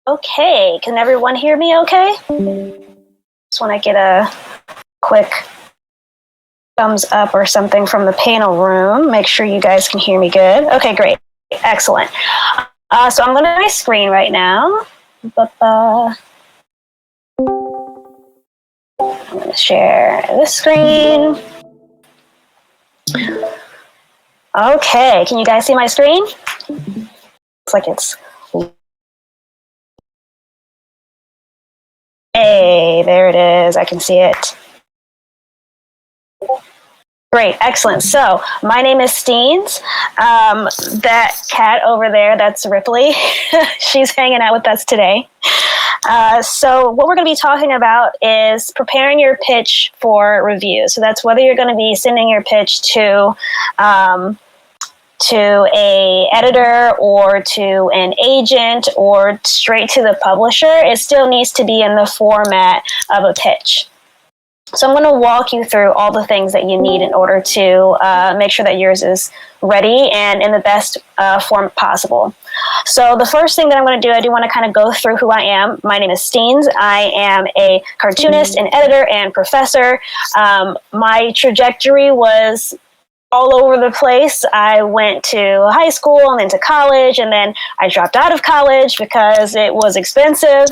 Okay, can everyone hear me okay? Just want to get a quick thumbs up or something from the panel room. Make sure you guys can hear me good. Okay, great. Excellent. So I'm going to my screen right now. I'm going to share this screen. Okay, can you guys see my screen? Looks like it's... Hey, there it is. I can see it. Great, excellent. So my name is Steenz. That cat over there, that's Ripley. She's hanging out with us today. So what we're going to be talking about is preparing your pitch for review. So that's whether you're going to be sending your pitch to a editor or to an agent or straight to the publisher. It still needs to be in the format of a pitch. So I'm going to walk you through all the things that you need in order to make sure that yours is ready and in the best form possible. So the first thing that I'm going to do, I do want to kind of go through who I am. My name is Steenz. I am a cartoonist, an editor, and professor. My trajectory was all over the place. I went to high school and then to college, and then I dropped out of college because it was expensive,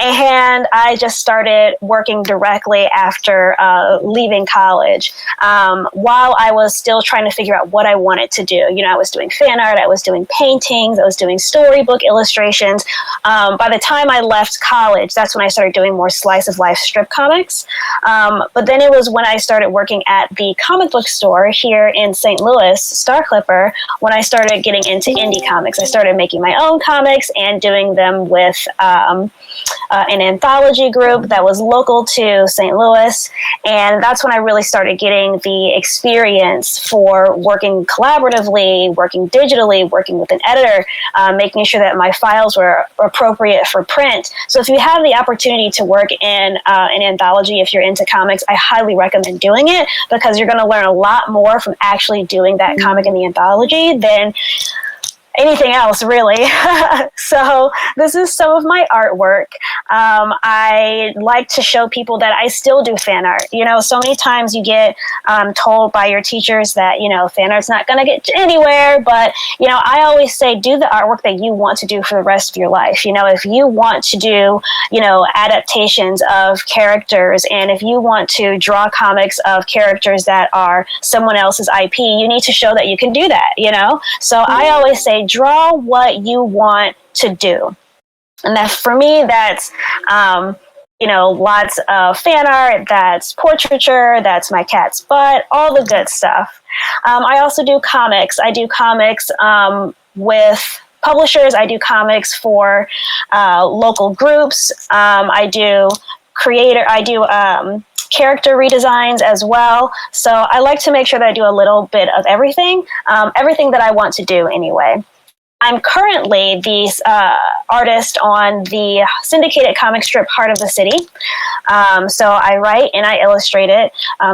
and I just started working directly after leaving college while I was still trying to figure out what I wanted to do. You know, I was doing fan art, I was doing paintings, I was doing storybook illustrations. By the time I left college, that's when I started doing more slice of life strip comics. But then it was when I started working at the comic book store here in St. Louis, Star Clipper, when I started getting into indie comics. I started making my own comics and doing them with an anthology group that was local to St. Louis. And that's when I really started getting the experience for working collaboratively, working digitally, working with an editor, making sure that my files were appropriate for print. So if you have the opportunity to work in an anthology, if you're into comics, I highly recommend doing it, because you're going to learn a lot more from actually doing that comic in the anthology than anything else, really. So this is some of my artwork. I like to show people that I still do fan art. You know, so many times you get told by your teachers that, you know, fan art's not going to get anywhere. But, you know, I always say, do the artwork that you want to do for the rest of your life. You know, if you want to do, you know, adaptations of characters, and if you want to draw comics of characters that are someone else's IP, you need to show that you can do that, you know? So I always say, draw what you want to do. And that, for me, that's, you know, lots of fan art, that's portraiture, that's my cat's butt, all the good stuff. I also do comics. I do comics with publishers. I do comics for local groups. I do character redesigns as well. So I like to make sure that I do a little bit of everything, everything that I want to do anyway. I'm currently the artist on the syndicated comic strip Heart of the City. So I write and I illustrate it.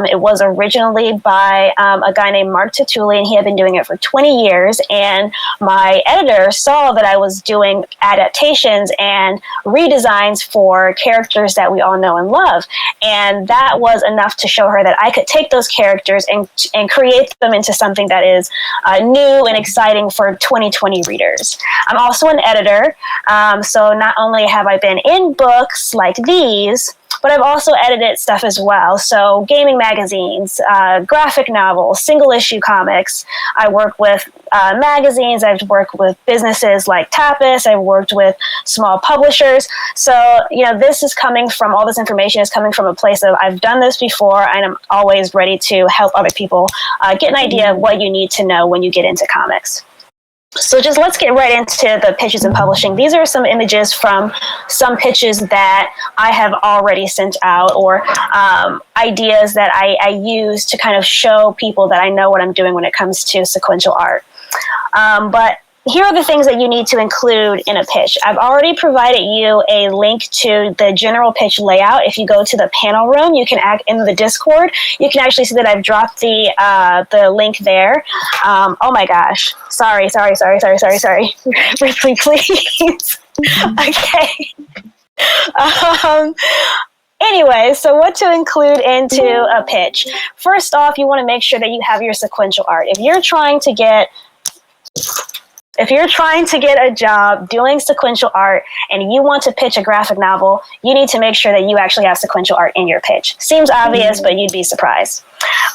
It was originally by a guy named Mark Tatuli, and he had been doing it for 20 years. And my editor saw that I was doing adaptations and redesigns for characters that we all know and love. And that was enough to show her that I could take those characters and create them into something that is new and exciting for 2020 readers. I'm also an editor, so not only have I been in books like these, but I've also edited stuff as well. So gaming magazines, graphic novels, single issue comics. I work with magazines. I've worked with businesses like Tapas. I've worked with small publishers. So, you know, this is coming from, all this information is coming from a place of, I've done this before, and I'm always ready to help other people get an idea of what you need to know when you get into comics. So just let's get right into the pitches and publishing. These are some images from some pitches that I have already sent out, or ideas that I use to kind of show people that I know what I'm doing when it comes to sequential art. But here are the things that you need to include in a pitch. I've already provided you a link to the general pitch layout. If you go to the panel room, you can in the Discord, you can actually see that I've dropped the link there. Oh my gosh. Sorry. Briefly, please. Okay. Anyway, so what to include into a pitch? First off, you want to make sure that you have your sequential art. If you're trying to get a job doing sequential art and you want to pitch a graphic novel, you need to make sure that you actually have sequential art in your pitch. Seems obvious, but you'd be surprised.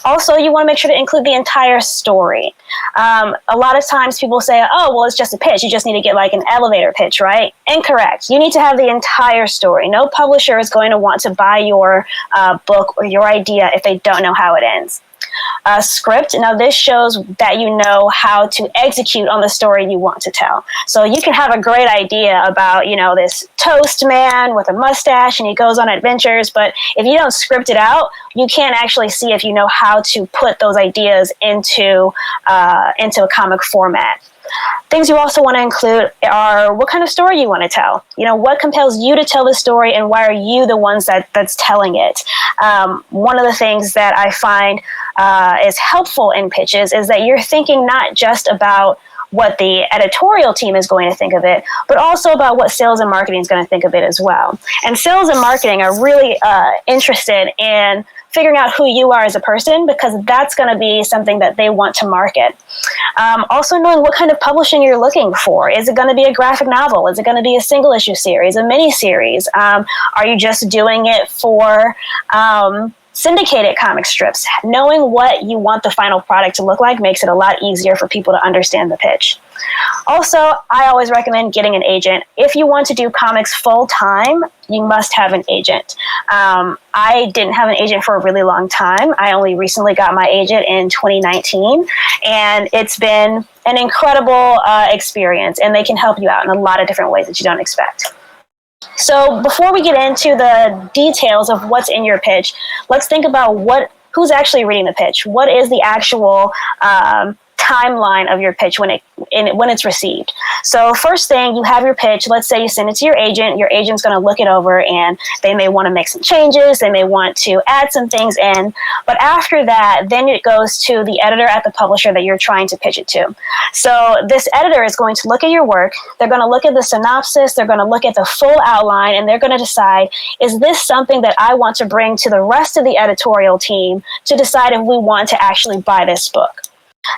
Also, you want to make sure to include the entire story. A lot of times people say, oh, well, it's just a pitch. You just need to get like an elevator pitch, right? Incorrect. You need to have the entire story. No publisher is going to want to buy your book or your idea if they don't know how it ends. Script. Now this shows that you know how to execute on the story you want to tell. So you can have a great idea about, you know, this toast man with a mustache and he goes on adventures, but if you don't script it out, you can't actually see if you know how to put those ideas into a comic format. Things you also want to include are what kind of story you want to tell. You know, what compels you to tell the story, and why are you the ones that's telling it? One of the things that I find is helpful in pitches is that you're thinking not just about what the editorial team is going to think of it, but also about what sales and marketing is going to think of it as well. And sales and marketing are really interested in figuring out who you are as a person, because that's going to be something that they want to market. Also knowing what kind of publishing you're looking for. Is it going to be a graphic novel? Is it going to be a single issue series, a mini series? Are you just doing it for syndicated comic strips, knowing what you want the final product to look like makes it a lot easier for people to understand the pitch. Also, I always recommend getting an agent. If you want to do comics full time, you must have an agent. I didn't have an agent for a really long time. I only recently got my agent in 2019, and it's been an incredible experience, and they can help you out in a lot of different ways that you don't expect. So before we get into the details of what's in your pitch, let's think about who's actually reading the pitch. What is the actual timeline of your pitch when it's received? So first thing, you have your pitch. Let's say you send it to your agent. Your agent's going to look it over, and they may want to make some changes. They may want to add some things in. But after that, then it goes to the editor at the publisher that you're trying to pitch it to. So this editor is going to look at your work. They're going to look at the synopsis. They're going to look at the full outline, and they're going to decide, is this something that I want to bring to the rest of the editorial team to decide if we want to actually buy this book?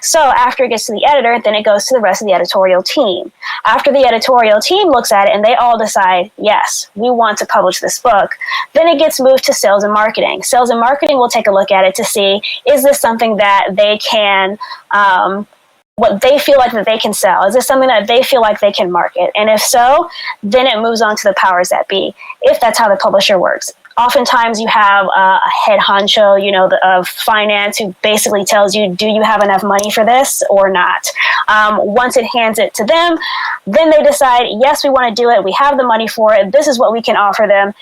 So after it gets to the editor, then it goes to the rest of the editorial team. After the editorial team looks at it and they all decide, yes, we want to publish this book, then it gets moved to sales and marketing. Sales and marketing will take a look at it to see, is this something that they can, what they feel like that they can sell? Is this something that they feel like they can market? And if so, then it moves on to the powers that be, if that's how the publisher works. Oftentimes you have a head honcho, of finance, who basically tells you, do you have enough money for this or not? Once it hands it to them, then they decide, yes, we want to do it. We have the money for it. This is what we can offer them.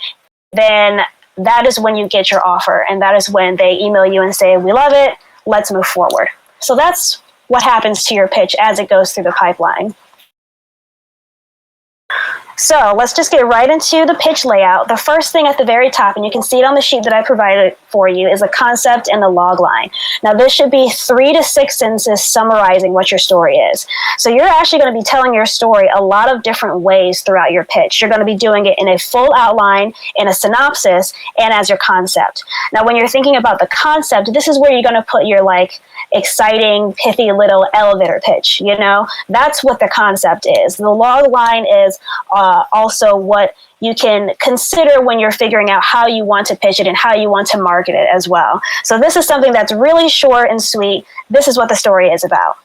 Then that is when you get your offer. And that is when they email you and say, we love it. Let's move forward. So that's what happens to your pitch as it goes through the pipeline. So let's just get right into the pitch layout. The first thing at the very top, and you can see it on the sheet that I provided for you, is the concept and the log line. Now this should be 3 to 6 sentences summarizing what your story is. So you're actually going to be telling your story a lot of different ways throughout your pitch. You're going to be doing it in a full outline, in a synopsis, and as your concept. Now when you're thinking about the concept, this is where you're going to put your exciting, pithy little elevator pitch. That's what the concept is. The log line is also what you can consider when you're figuring out how you want to pitch it and how you want to market it as well. So this is something that's really short and sweet. This is what the story is about.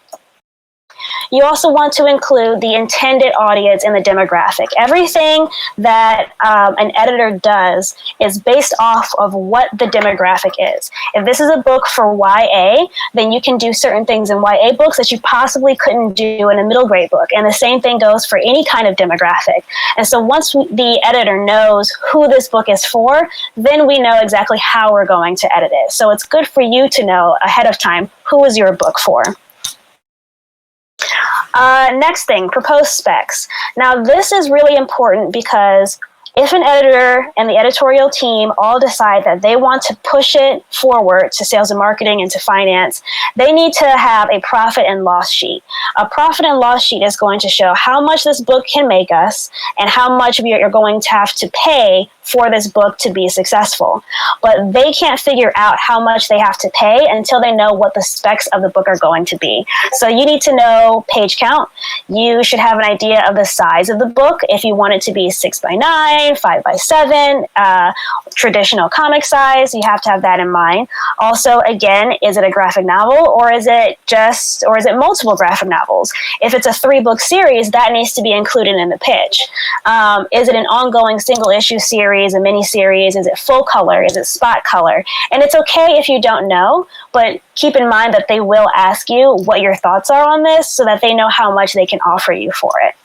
You also want to include the intended audience and the demographic. Everything that an editor does is based off of what the demographic is. If this is a book for YA, then you can do certain things in YA books that you possibly couldn't do in a middle grade book. And the same thing goes for any kind of demographic. And so once the editor knows who this book is for, then we know exactly how we're going to edit it. So it's good for you to know ahead of time who is your book for. Next thing, proposed specs. Now this is really important because if an editor and the editorial team all decide that they want to push it forward to sales and marketing and to finance, they need to have a profit and loss sheet. A profit and loss sheet is going to show how much this book can make us and how much we are going to have to pay for this book to be successful. But they can't figure out how much they have to pay until they know what the specs of the book are going to be. So you need to know page count. You should have an idea of the size of the book. If you want it to be 6x9, 5x7, traditional comic size, you have to have that in mind. Also, again, is it a graphic novel or is it multiple graphic novels? If it's a 3-book series, that needs to be included in the pitch. Is it an ongoing single issue series, a mini series? Is it full color? Is it spot color? And it's okay if you don't know, but keep in mind that they will ask you what your thoughts are on this so that they know how much they can offer you for it.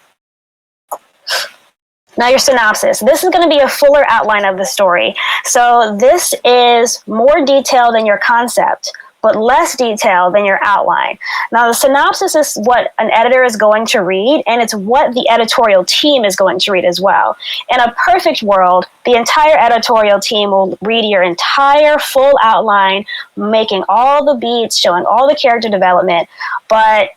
Now your synopsis. This is going to be a fuller outline of the story. So this is more detail than your concept, but less detail than your outline. Now the synopsis is what an editor is going to read, and it's what the editorial team is going to read as well. In a perfect world, the entire editorial team will read your entire full outline, making all the beats, showing all the character development, but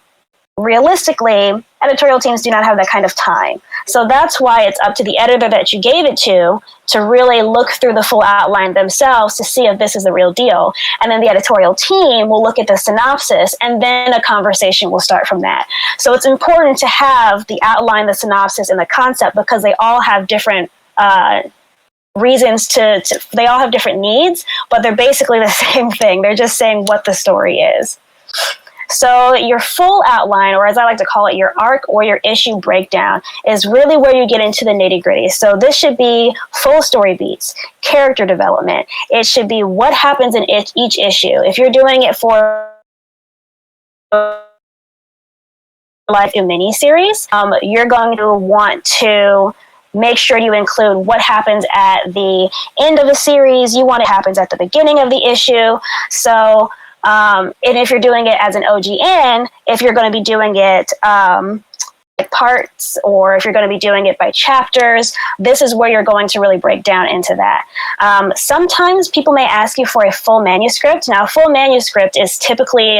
realistically, editorial teams do not have that kind of time. So that's why it's up to the editor that you gave it to really look through the full outline themselves to see if this is the real deal. And then the editorial team will look at the synopsis, and then a conversation will start from that. So it's important to have the outline, the synopsis, and the concept because they all have different reasons they all have different needs, but they're basically the same thing. They're just saying what the story is. So your full outline, or as I like to call it, your arc or your issue breakdown, is really where you get into the nitty-gritty. So this should be full story beats, character development. It should be what happens in each issue. If you're doing it for like a mini-series, you're going to want to make sure you include what happens at the end of the series. You want it happens at the beginning of the issue. So, and if you're doing it as an OGN, if you're going to be doing it by parts, or if you're going to be doing it by chapters, this is where you're going to really break down into that. Sometimes people may ask you for a full manuscript. Now, a full manuscript is typically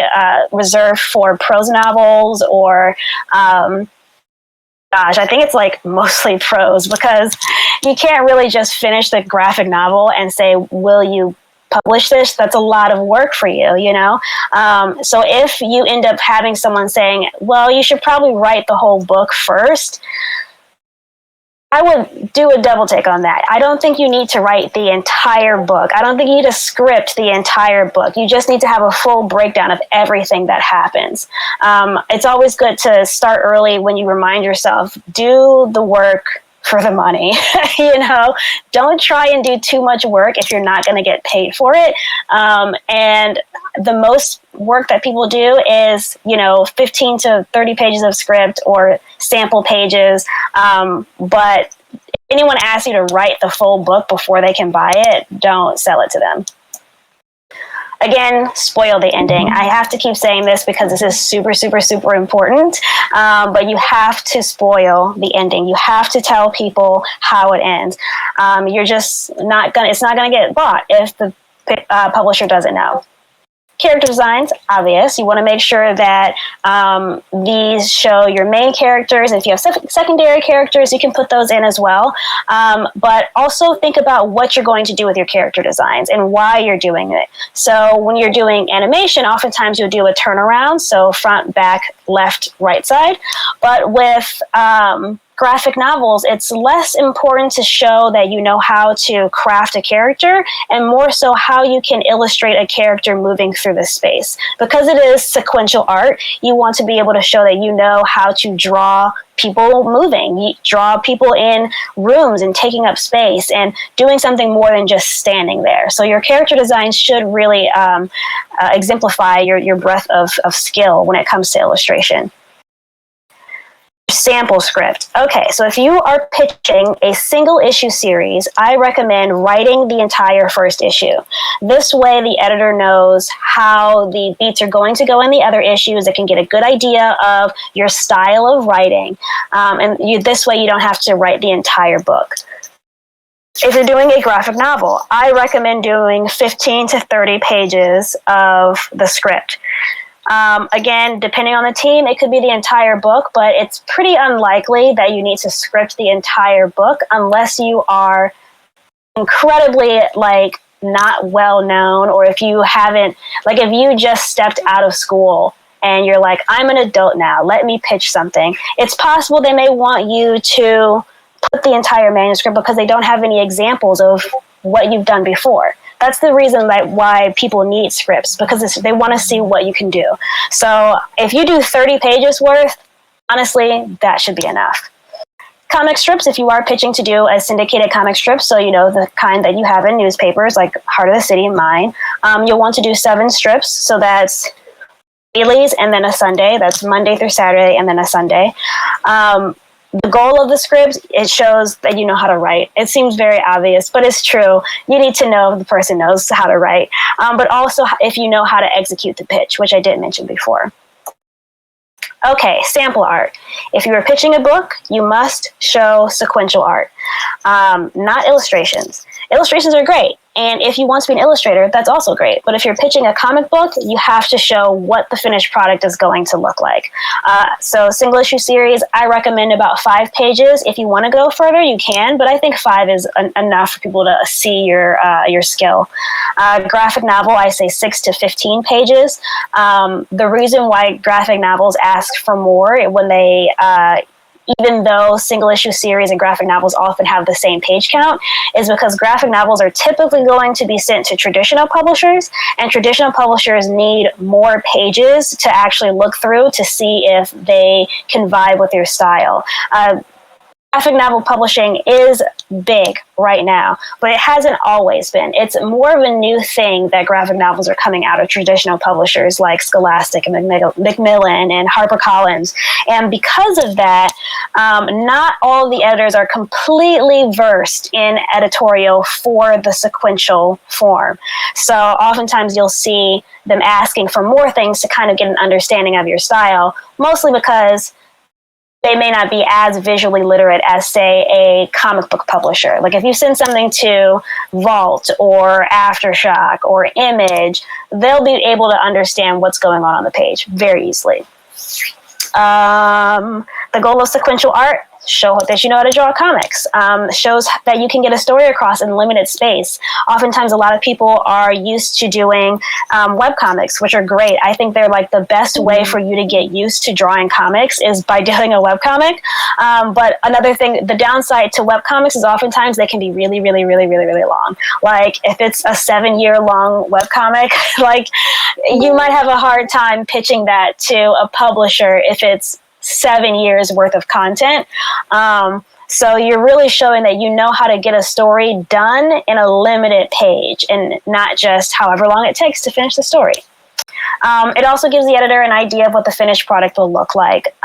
reserved for prose novels, or I think it's like mostly prose, because you can't really just finish the graphic novel and say, will you publish this? That's a lot of work for you, you know? So if you end up having someone saying, well, you should probably write the whole book first, I would do a double take on that. I don't think you need to write the entire book. I don't think you need to script the entire book. You just need to have a full breakdown of everything that happens. It's always good to start early when you remind yourself, do the work for the money. You know, don't try and do too much work if you're not going to get paid for it. And the most work that people do is, 15 to 30 pages of script or sample pages. But if anyone asks you to write the full book before they can buy it, don't sell it to them. Again, spoil the ending. I have to keep saying this because this is super, super, super important. But you have to spoil the ending. You have to tell people how it ends. You're just not gonna. It's not gonna get bought if the publisher doesn't know. Character designs, obvious. You want to make sure that these show your main characters. If you have secondary characters, you can put those in as well. But also think about what you're going to do with your character designs and why you're doing it. So when you're doing animation, oftentimes you'll do a turnaround, so front, back, left, right side. But with graphic novels, it's less important to show that you know how to craft a character, and more so how you can illustrate a character moving through the space. Because it is sequential art, you want to be able to show that you know how to draw people moving, you draw people in rooms and taking up space and doing something more than just standing there. So your character design should really exemplify your breadth of skill when it comes to illustration. Sample script. Okay, so if you are pitching a single issue series, I recommend writing the entire first issue. This way the editor knows how the beats are going to go in the other issues. They can get a good idea of your style of writing. This way you don't have to write the entire book. If you're doing a graphic novel, I recommend doing 15 to 30 pages of the script. Again, depending on the team, it could be the entire book, but it's pretty unlikely that you need to script the entire book unless you are incredibly not well known, or if you haven't, if you just stepped out of school and you're like, I'm an adult now, let me pitch something. It's possible they may want you to put the entire manuscript because they don't have any examples of what you've done before. That's the reason why people need scripts, because they want to see what you can do. So if you do 30 pages worth, honestly, that should be enough. Comic strips, if you are pitching to do a syndicated comic strip, so the kind that you have in newspapers like Heart of the City and mine, you'll want to do 7 strips. So that's dailies and then a Sunday. That's Monday through Saturday and then a Sunday. The goal of the script, it shows that you know how to write. It seems very obvious, but it's true. You need to know if the person knows how to write, but also if you know how to execute the pitch, which I did mention before. Okay, sample art. If you are pitching a book, you must show sequential art, not illustrations. Illustrations are great, and if you want to be an illustrator, that's also great. But if you're pitching a comic book, you have to show what the finished product is going to look like. So single issue series, I recommend about 5 pages. If you want to go further, you can, but I think 5 is enough for people to see your skill. Graphic novel, I say 6 to 15 pages. The reason why graphic novels ask for more when they even though single issue series and graphic novels often have the same page count, is because graphic novels are typically going to be sent to traditional publishers, and traditional publishers need more pages to actually look through to see if they can vibe with your style. Graphic novel publishing is big right now, but it hasn't always been. It's more of a new thing that graphic novels are coming out of traditional publishers like Scholastic and Macmillan and HarperCollins. And because of that, not all of the editors are completely versed in editorial for the sequential form. So oftentimes you'll see them asking for more things to kind of get an understanding of your style, mostly because they may not be as visually literate as, say, a comic book publisher. Like if you send something to Vault or Aftershock or Image, they'll be able to understand what's going on the page very easily. The goal of sequential art, show that you know how to draw comics, shows that you can get a story across in limited space. Oftentimes, a lot of people are used to doing webcomics, which are great. I think they're like the best way for you to get used to drawing comics is by doing a webcomic. But another thing, the downside to webcomics is oftentimes they can be really, really, really, really, really long. Like if it's a 7-year-long webcomic, like you might have a hard time pitching that to a publisher if it's 7 years worth of content. So you're really showing that you know how to get a story done in a limited page and not just however long it takes to finish the story. It also gives the editor an idea of what the finished product will look like.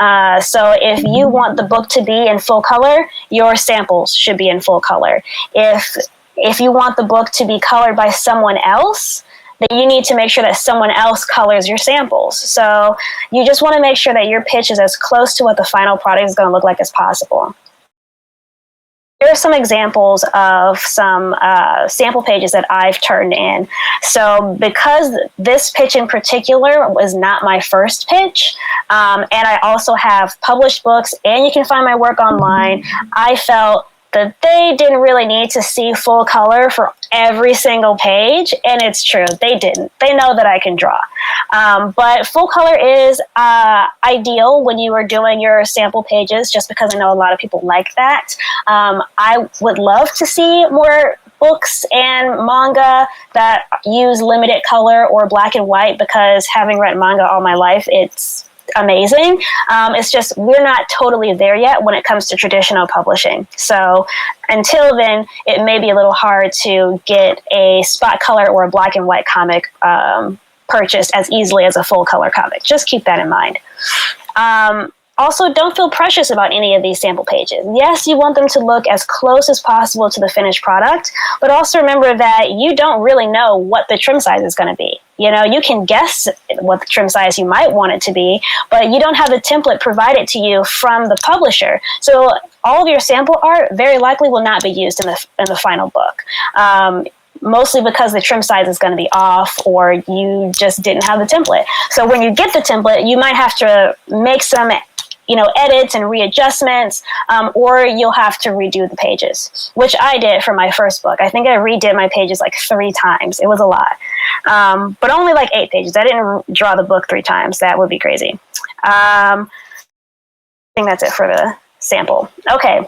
So if you want the book to be in full color, your samples should be in full color. If you want the book to be colored by someone else, then you need to make sure that someone else colors your samples. So you just want to make sure that your pitch is as close to what the final product is going to look like as possible. Here are some examples of some sample pages that I've turned in. So because this pitch in particular was not my first pitch, and I also have published books and you can find my work online, I felt that they didn't really need to see full color for every single page, and it's true, they didn't. They know that I can draw. But full color is ideal when you are doing your sample pages, just because I know a lot of people like that. I would love to see more books and manga that use limited color or black and white, because having read manga all my life, it's amazing. It's just we're not totally there yet when it comes to traditional publishing. So until then, it may be a little hard to get a spot color or a black and white comic purchased as easily as a full color comic. Just keep that in mind. Also, don't feel precious about any of these sample pages. Yes, you want them to look as close as possible to the finished product, but also remember that you don't really know what the trim size is going to be. You know, you can guess what the trim size you might want it to be, but you don't have the template provided to you from the publisher. So all of your sample art very likely will not be used in the final book. Mostly because the trim size is going to be off, or you just didn't have the template. So when you get the template, you might have to make some edits and readjustments, or you'll have to redo the pages, which I did for my first book. I think I redid my pages like 3 times. It was a lot, but only like 8 pages. I didn't draw the book 3 times. That would be crazy. I think that's it for the sample. Okay.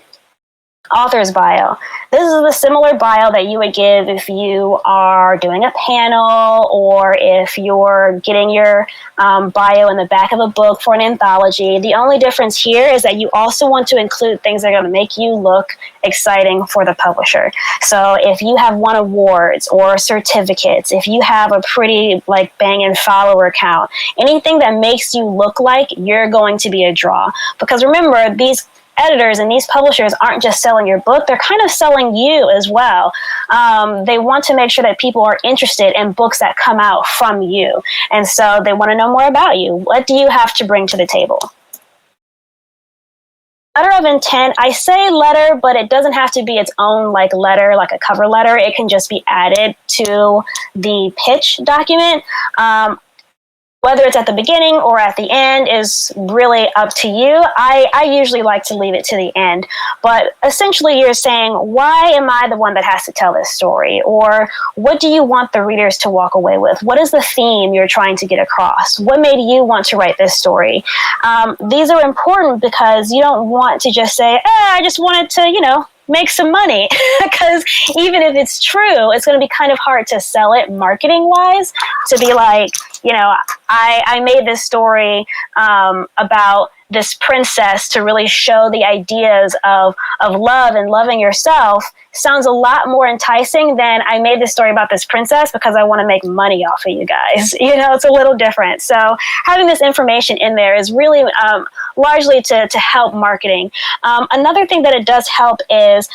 Author's bio. This is the similar bio that you would give if you are doing a panel, or if you're getting your bio in the back of a book for an anthology. The only difference here is that you also want to include things that are going to make you look exciting for the publisher. So if you have won awards or certificates, if you have a pretty banging follower count, anything that makes you look like you're going to be a draw. Because remember, these editors and these publishers aren't just selling your book, they're kind of selling you as well. They want to make sure that people are interested in books that come out from you. And so they want to know more about you. What do you have to bring to the table? Letter of intent, I say letter, but it doesn't have to be its own letter, like a cover letter. It can just be added to the pitch document. Whether it's at the beginning or at the end is really up to you. I usually like to leave it to the end. But essentially you're saying, why am I the one that has to tell this story? Or what do you want the readers to walk away with? What is the theme you're trying to get across? What made you want to write this story? These are important because you don't want to just say, I just wanted to, make some money. Because even if it's true, it's going to be kind of hard to sell it marketing wise, to be like, I made this story about this princess to really show the ideas of love and loving yourself. Sounds a lot more enticing than I made this story about this princess because I want to make money off of you guys. It's a little different. So having this information in there is really largely to help marketing. Another thing that it does help is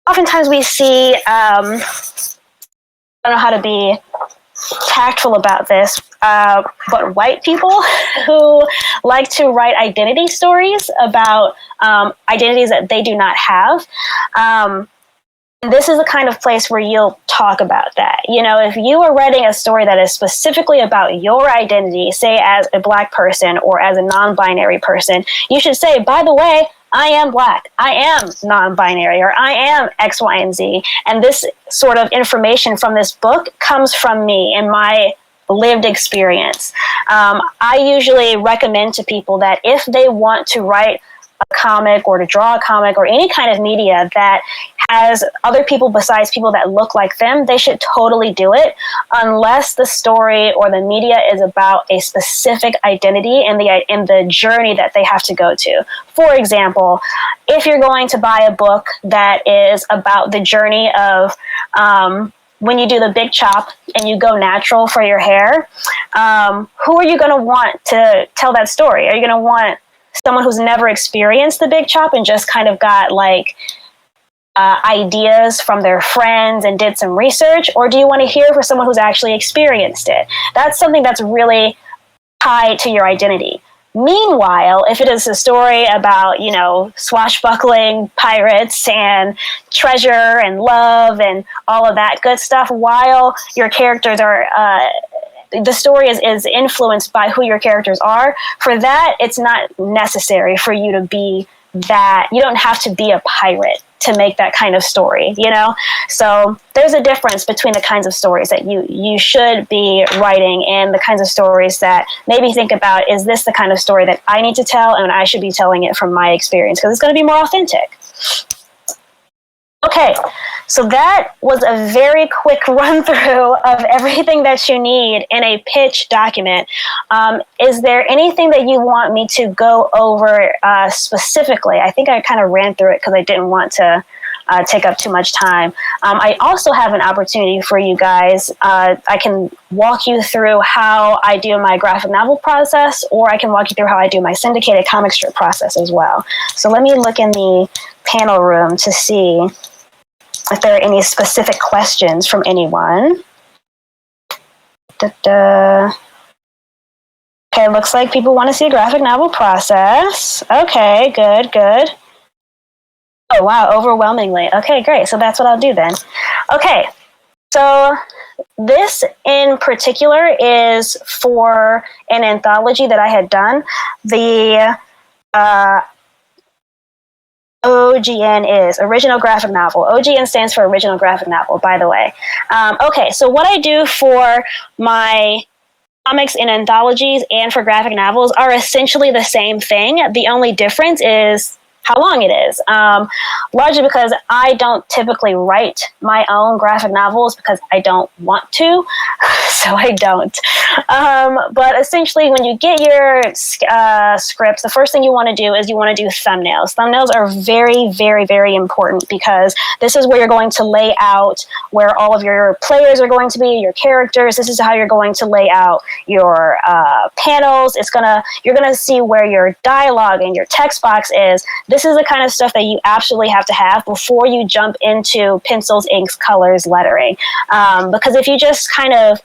oftentimes we see, I don't know how to be tactful about this, but white people who like to write identity stories about identities that they do not have. This is the kind of place where you'll talk about that. If you are writing a story that is specifically about your identity, say as a Black person or as a non-binary person, you should say, by the way, I am Black, I am non-binary, or I am X, Y, and Z. And this sort of information from this book comes from me and my lived experience. I usually recommend to people that if they want to write a comic or to draw a comic or any kind of media that has other people besides people that look like them, they should totally do it, unless the story or the media is about a specific identity and the journey that they have to go to. For example, if you're going to buy a book that is about the journey of when you do the big chop and you go natural for your hair, who are you going to want to tell that story? Are you going to want someone who's never experienced the big chop and just kind of got ideas from their friends and did some research? Or do you want to hear from someone who's actually experienced it? That's something that's really tied to your identity. Meanwhile, if it is a story about, swashbuckling pirates and treasure and love and all of that good stuff, while your characters are the story is influenced by who your characters are, for that, it's not necessary for you to be that. You don't have to be a pirate to make that kind of story, So there's a difference between the kinds of stories that you should be writing and the kinds of stories that maybe think about, is this the kind of story that I need to tell, and I should be telling it from my experience because it's going to be more authentic. Okay, so that was a very quick run through of everything that you need in a pitch document. Is there anything that you want me to go over specifically? I think I kind of ran through it because I didn't want to take up too much time. I also have an opportunity for you guys. I can walk you through how I do my graphic novel process, or I can walk you through how I do my syndicated comic strip process as well. So let me look in the panel room to see if there are any specific questions from anyone. Okay, looks like people want to see a graphic novel process. Okay, good. Oh, wow, overwhelmingly. Okay, great. So that's what I'll do then. Okay, so this in particular is for an anthology that I had done. The OGN is Original Graphic Novel. OGN stands for Original Graphic Novel, by the way. Okay, so what I do for my comics and anthologies and for graphic novels are essentially the same thing. The only difference is how long it is. Largely because I don't typically write my own graphic novels because I don't want to, so I don't. But essentially, when you get your scripts, the first thing you want to do is you want to do thumbnails. Thumbnails are very, very, very important because this is where you're going to lay out where all of your players are going to be, your characters. This is how you're going to lay out your panels. You're gonna see where your dialogue and your text box is. This is the kind of stuff that you absolutely have to have before you jump into pencils, inks, colors, lettering. Because if you just kind of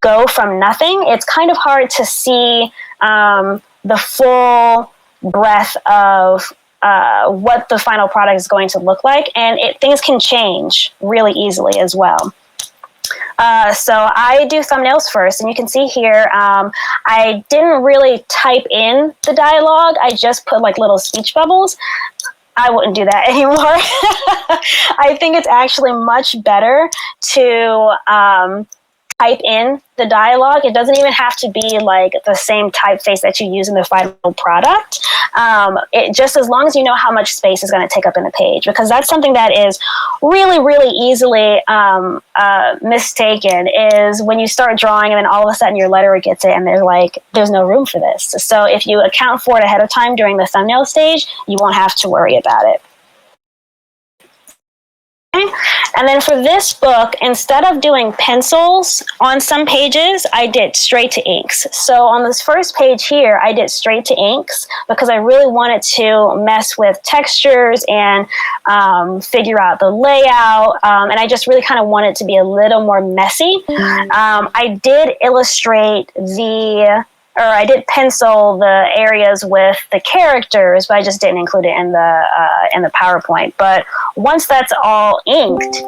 go from nothing, it's kind of hard to see the full breadth of what the final product is going to look like. And things can change really easily as well. So I do thumbnails first, and you can see here, I didn't really type in the dialogue. I just put like little speech bubbles. I wouldn't do that anymore. I think it's actually much better to type in the dialogue. It doesn't even have to be like the same typeface that you use in the final product. It just, as long as you know how much space is going to take up in the page, because that's something that is really, really easily mistaken, is when you start drawing and then all of a sudden your letterer gets it and there's no room for this. So if you account for it ahead of time during the thumbnail stage, you won't have to worry about it. And then for this book, instead of doing pencils on some pages, I did straight to inks. So on this first page here, I did straight to inks because I really wanted to mess with textures and figure out the layout. And I just really kind of wanted to be a little more messy. I did illustrate I did pencil the areas with the characters, but I just didn't include it in the PowerPoint. But once that's all inked,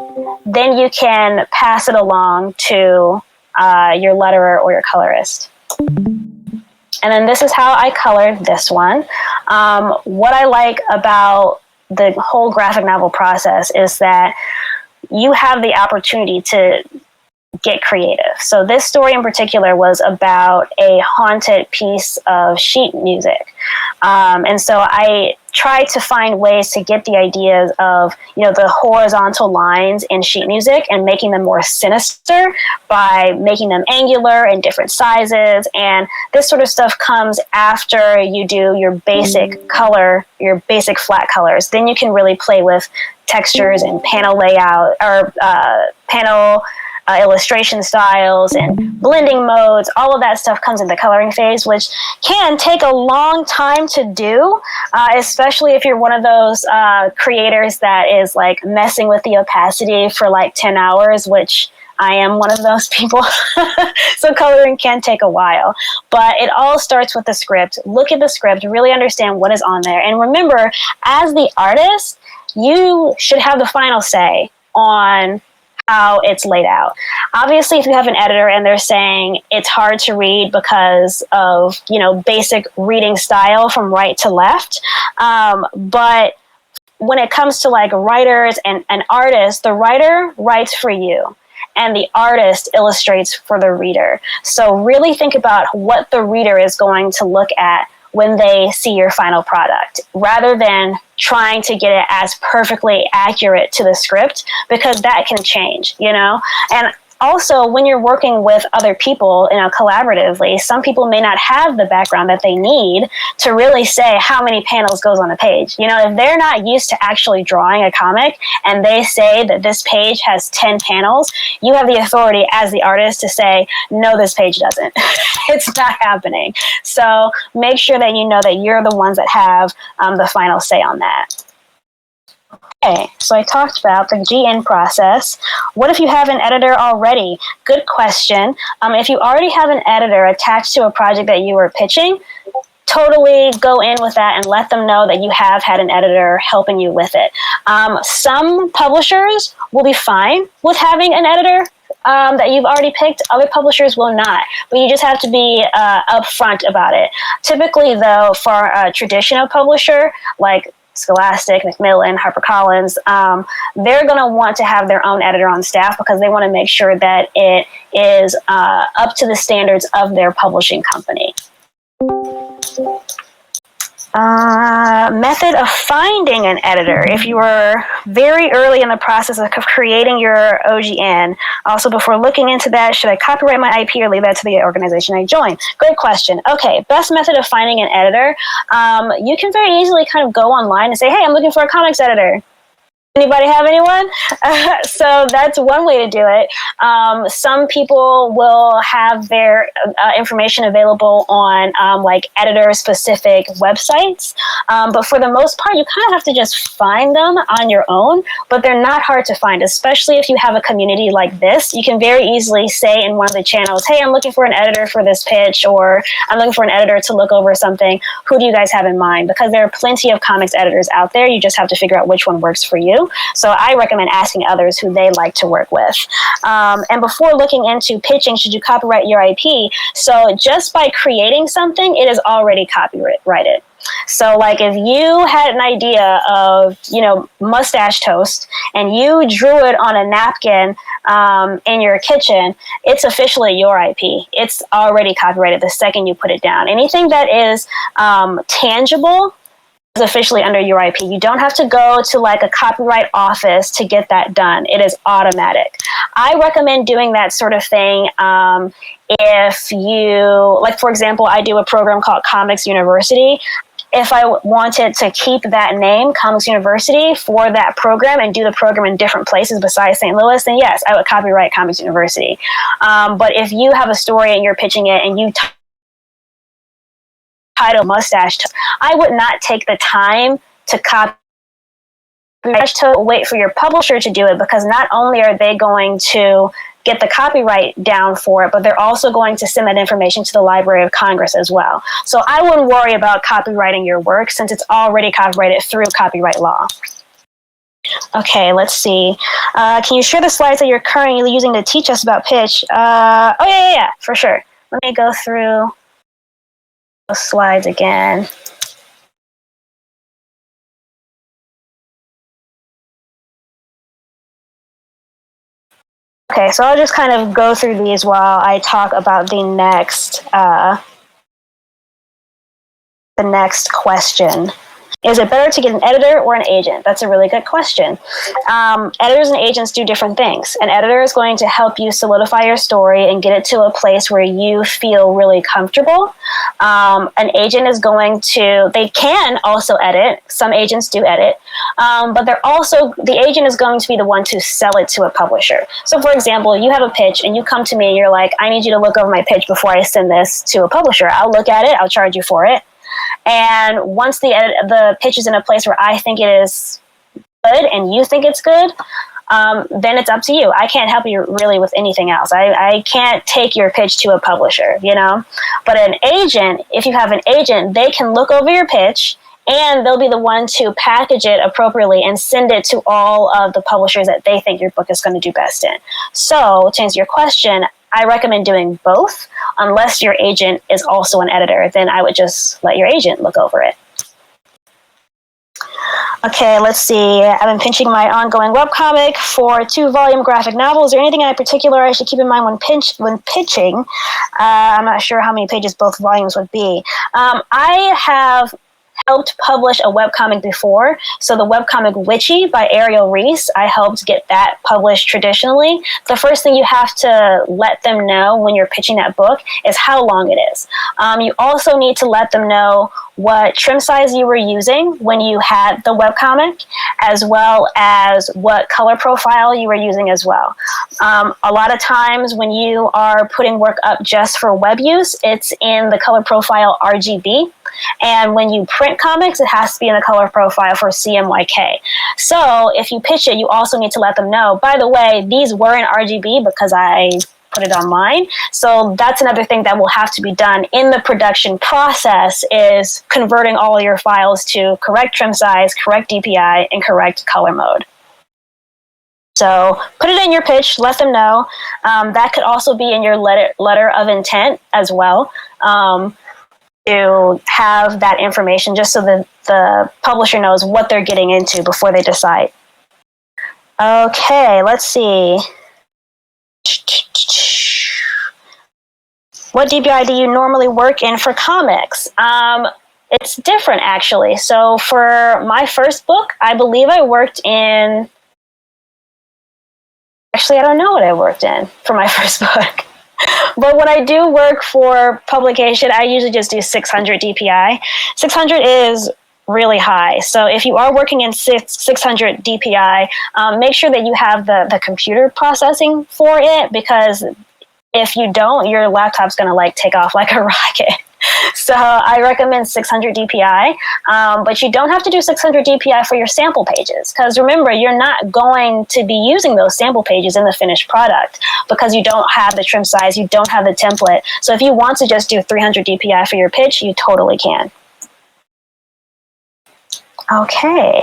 then you can pass it along to your letterer or your colorist. And then this is how I colored this one. What I like about the whole graphic novel process is that you have the opportunity to get creative. So this story in particular was about a haunted piece of sheet music. And so I tried to find ways to get the ideas of, the horizontal lines in sheet music and making them more sinister by making them angular and different sizes. And this sort of stuff comes after you do your basic color, your basic flat colors. Then you can really play with textures and panel layout or panel illustration styles and blending modes. All of that stuff comes in the coloring phase, which can take a long time to do, especially if you're one of those creators that is like messing with the opacity for like 10 hours, which I am one of those people. So coloring can take a while, but it all starts with the script. Look at the script, really understand what is on there. And remember, as the artist, you should have the final say on how it's laid out. Obviously, if you have an editor and they're saying it's hard to read because of, basic reading style from right to left, but when it comes to like writers and artists, the writer writes for you and the artist illustrates for the reader. So really think about what the reader is going to look at when they see your final product, rather than trying to get it as perfectly accurate to the script, because that can change, And also, when you're working with other people, collaboratively, some people may not have the background that they need to really say how many panels goes on a page. If they're not used to actually drawing a comic and they say that this page has 10 panels, you have the authority as the artist to say, no, this page doesn't. It's not happening. So make sure that you know that you're the ones that have the final say on that. Okay, so I talked about the GN process. What if you have an editor already? Good question. If you already have an editor attached to a project that you were pitching, totally go in with that and let them know that you have had an editor helping you with it. Some publishers will be fine with having an editor that you've already picked. Other publishers will not, but you just have to be upfront about it. Typically, though, for a traditional publisher like Scholastic, Macmillan, HarperCollins, they're going to want to have their own editor on staff because they want to make sure that it is up to the standards of their publishing company. Method of finding an editor. If you are very early in the process of creating your OGN, also before looking into that, should I copyright my IP or leave that to the organization I join? Great question. Okay, best method of finding an editor. You can very easily kind of go online and say, hey, I'm looking for a comics editor. Anybody have anyone? So that's one way to do it. Some people will have their information available on like editor-specific websites. But for the most part, you kind of have to just find them on your own. But they're not hard to find, especially if you have a community like this. You can very easily say in one of the channels, hey, I'm looking for an editor for this pitch, or I'm looking for an editor to look over something. Who do you guys have in mind? Because there are plenty of comics editors out there. You just have to figure out which one works for you. to. So I recommend asking others who they like to work with. And before looking into pitching, should you copyright your IP? So just by creating something, it is already copyrighted. So like if you had an idea of, mustache toast and you drew it on a napkin in your kitchen, it's officially your IP. It's already copyrighted the second you put it down. Anything that is tangible is officially under your IP. You don't have to go to like a copyright office to get that done. It is automatic. I recommend doing that sort of thing if you, like for example, I do a program called Comics University. If I wanted to keep that name, Comics University, for that program and do the program in different places besides St. Louis, then yes, I would copyright Comics University. But if you have a story and you're pitching it and you title mustache, I would not take the time to copy to wait for your publisher to do it, because not only are they going to get the copyright down for it, but they're also going to send that information to the Library of Congress as well. So I wouldn't worry about copyrighting your work since it's already copyrighted through copyright law. Okay, let's see. Can you share the slides that you're currently using to teach us about pitch? Oh, yeah, for sure. Let me go through those slides again. Okay, so I'll just kind of go through these while I talk about the next question. Is it better to get an editor or an agent? That's a really good question. Editors and agents do different things. An editor is going to help you solidify your story and get it to a place where you feel really comfortable. An agent is going to, they can also edit. Some agents do edit. But the agent is going to be the one to sell it to a publisher. So for example, you have a pitch and you come to me and you're like, I need you to look over my pitch before I send this to a publisher. I'll look at it. I'll charge you for it. And once the pitch is in a place where I think it is good and you think it's good, then it's up to you. I can't help you really with anything else. I can't take your pitch to a publisher, But an agent, if you have an agent, they can look over your pitch and they'll be the one to package it appropriately and send it to all of the publishers that they think your book is going to do best in. So to answer your question, I recommend doing both. Unless your agent is also an editor, then I would just let your agent look over it. Okay, let's see. I've been pitching my ongoing webcomic for 2-volume graphic novels. Is there anything in particular I should keep in mind when pitching? I'm not sure how many pages both volumes would be. I have helped publish a webcomic before. So the webcomic Witchy by Ariel Reese, I helped get that published traditionally. The first thing you have to let them know when you're pitching that book is how long it is. You also need to let them know what trim size you were using when you had the webcomic, as well as what color profile you were using as well. A lot of times when you are putting work up just for web use, it's in the color profile RGB. And when you print comics, it has to be in the color profile for CMYK. So if you pitch it, you also need to let them know, by the way, these were in RGB because I put it on mine. So that's another thing that will have to be done in the production process, is converting all your files to correct trim size, correct DPI, and correct color mode. So put it in your pitch, let them know. That could also be in your letter of intent as well, to have that information just so that the publisher knows what they're getting into before they decide. Okay, let's see. What DPI do you normally work in for comics? It's different, actually. So for my first book, I believe I worked in... Actually, I don't know what I worked in for my first book. But when I do work for publication, I usually just do 600 DPI. 600 is really high. So if you are working in 600 DPI, make sure that you have the computer processing for it, because if you don't, your laptop's going to take off like a rocket. So I recommend 600 DPI, but you don't have to do 600 DPI for your sample pages, because remember, you're not going to be using those sample pages in the finished product because you don't have the trim size, you don't have the template. So if you want to just do 300 DPI for your pitch, you totally can. Okay.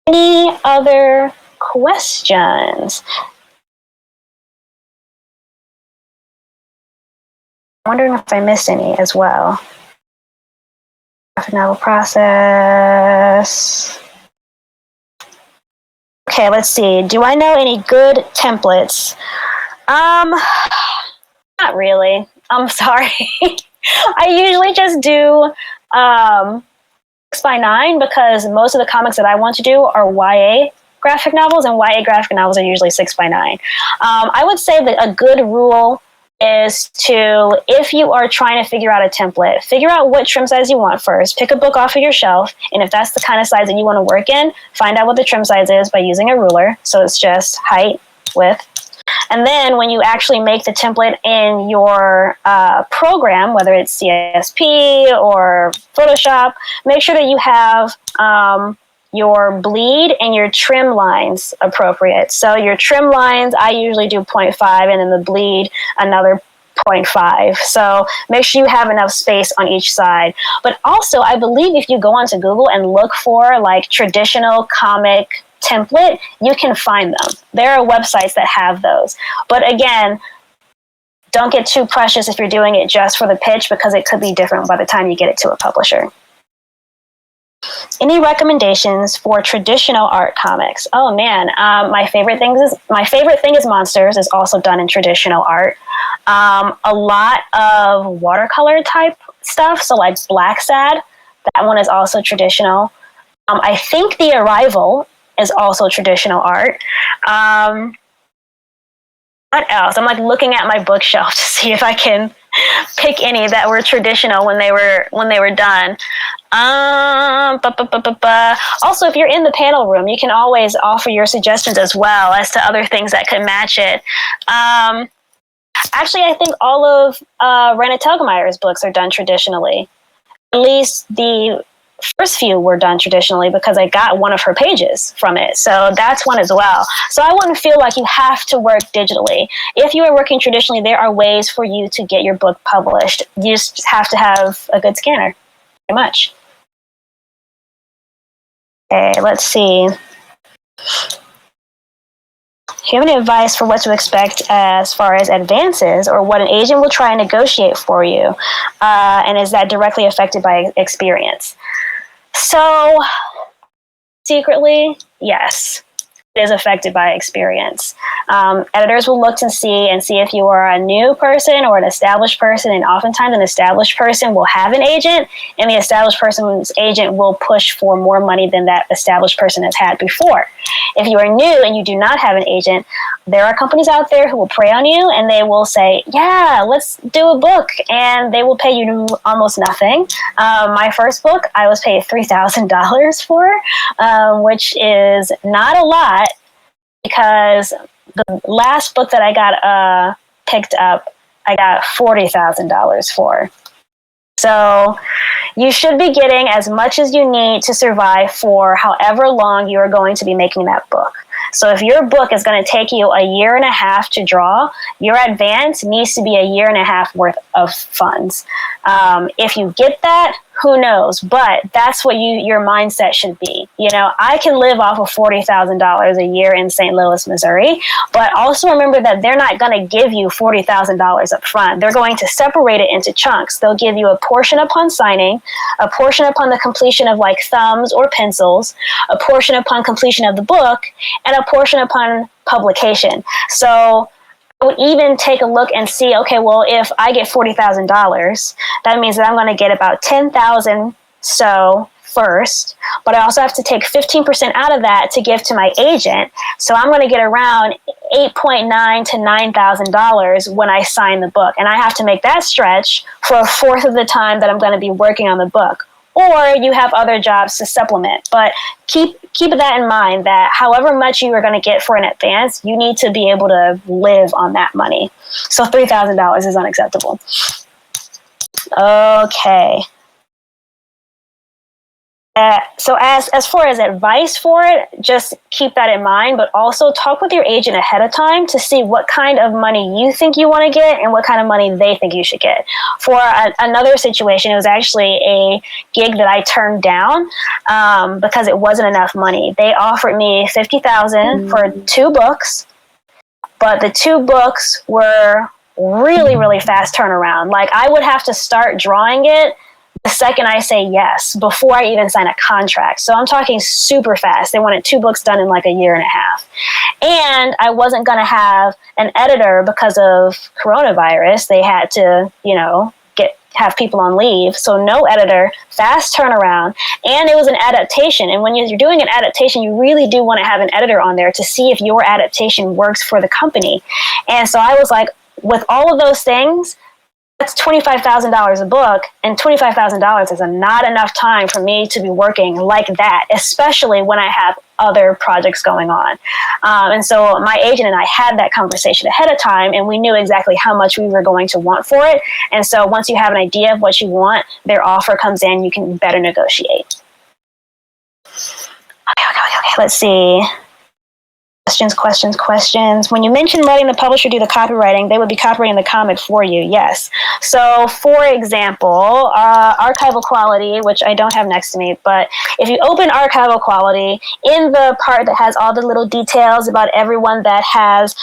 Any other questions? I'm wondering if I missed any as well. Graphic novel process. Okay, let's see. Do I know any good templates? Not really. I'm sorry. I usually just do 6x9 because most of the comics that I want to do are YA graphic novels, and YA graphic novels are usually 6x9. I would say that a good rule is to, if you are trying to figure out a template, figure out what trim size you want first. Pick a book off of your shelf, and if that's the kind of size that you want to work in, find out what the trim size is by using a ruler. So it's just height, width. And then when you actually make the template in your program, whether it's CSP or Photoshop, make sure that you have your bleed and your trim lines appropriate. So your trim lines, I usually do 0.5, and then the bleed, another 0.5. So make sure you have enough space on each side. But also, I believe if you go onto Google and look for like traditional comic template, you can find them. There are websites that have those. But again, don't get too precious if you're doing it just for the pitch, because it could be different by the time you get it to a publisher. Any recommendations for traditional art comics? Oh man, my favorite thing is Monsters is also done in traditional art. A lot of watercolor type stuff, so like Black Sad, that one is also traditional. I think The Arrival is also traditional art. What else? I'm like looking at my bookshelf to see if I can pick any that were traditional when they were done. Also, if you're in the panel room, you can always offer your suggestions as well as to other things that could match it. Actually, I think all of Raina Telgemeier's books are done traditionally. At least the first few were done traditionally because I got one of her pages from it. So that's one as well. So I wouldn't feel like you have to work digitally. If you are working traditionally, there are ways for you to get your book published. You just have to have a good scanner, pretty much. Okay, let's see. Do you have any advice for what to expect as far as advances or what an agent will try and negotiate for you? And is that directly affected by experience? So, secretly, yes, it is affected by experience. Editors will look to see if you are a new person or an established person, and oftentimes an established person will have an agent, and the established person's agent will push for more money than that established person has had before. If you are new and you do not have an agent, there are companies out there who will prey on you, and they will say, yeah, let's do a book, and they will pay you almost nothing. My first book, I was paid $3,000 for, which is not a lot, because the last book that I got picked up, I got $40,000 for. So you should be getting as much as you need to survive for however long you are going to be making that book. So if your book is going to take you a year and a half to draw, your advance needs to be a year and a half worth of funds. If you get that, who knows? But that's what your mindset should be. You know, I can live off of $40,000 a year in St. Louis, Missouri, but also remember that they're not going to give you $40,000 up front. They're going to separate it into chunks. They'll give you a portion upon signing, a portion upon the completion of like thumbs or pencils, a portion upon completion of the book, and a portion upon publication. So I would even take a look and see, okay, well, if I get $40,000, that means that I'm going to get about $10,000 so first, but I also have to take 15% out of that to give to my agent. So I'm going to get around $8,900 to $9,000 when I sign the book. And I have to make that stretch for a fourth of the time that I'm going to be working on the book. Or you have other jobs to supplement. But keep that in mind, that however much you are going to get for an advance, you need to be able to live on that money. So $3,000 is unacceptable. Okay. So as far as advice for it, just keep that in mind, but also talk with your agent ahead of time to see what kind of money you think you want to get and what kind of money they think you should get. For another situation, it was actually a gig that I turned down because it wasn't enough money. They offered me $50,000 for 2 books, but the 2 books were really, really fast turnaround. Like, I would have to start drawing it the second I say yes, before I even sign a contract. So I'm talking super fast. They wanted 2 books done in like a year and a half. And I wasn't going to have an editor because of coronavirus. They had to, have people on leave. So no editor, fast turnaround. And it was an adaptation. And when you're doing an adaptation, you really do want to have an editor on there to see if your adaptation works for the company. And so I was like, with all of those things, that's $25,000 a book, and $25,000 is not enough time for me to be working like that, especially when I have other projects going on. And so my agent and I had that conversation ahead of time, and we knew exactly how much we were going to want for it. And so once you have an idea of what you want, their offer comes in, you can better negotiate. Okay. Let's see. Questions. When you mentioned letting the publisher do the copywriting, they would be copywriting the comic for you. Yes. So, for example, archival quality, which I don't have next to me, but if you open archival quality, in the part that has all the little details about everyone that has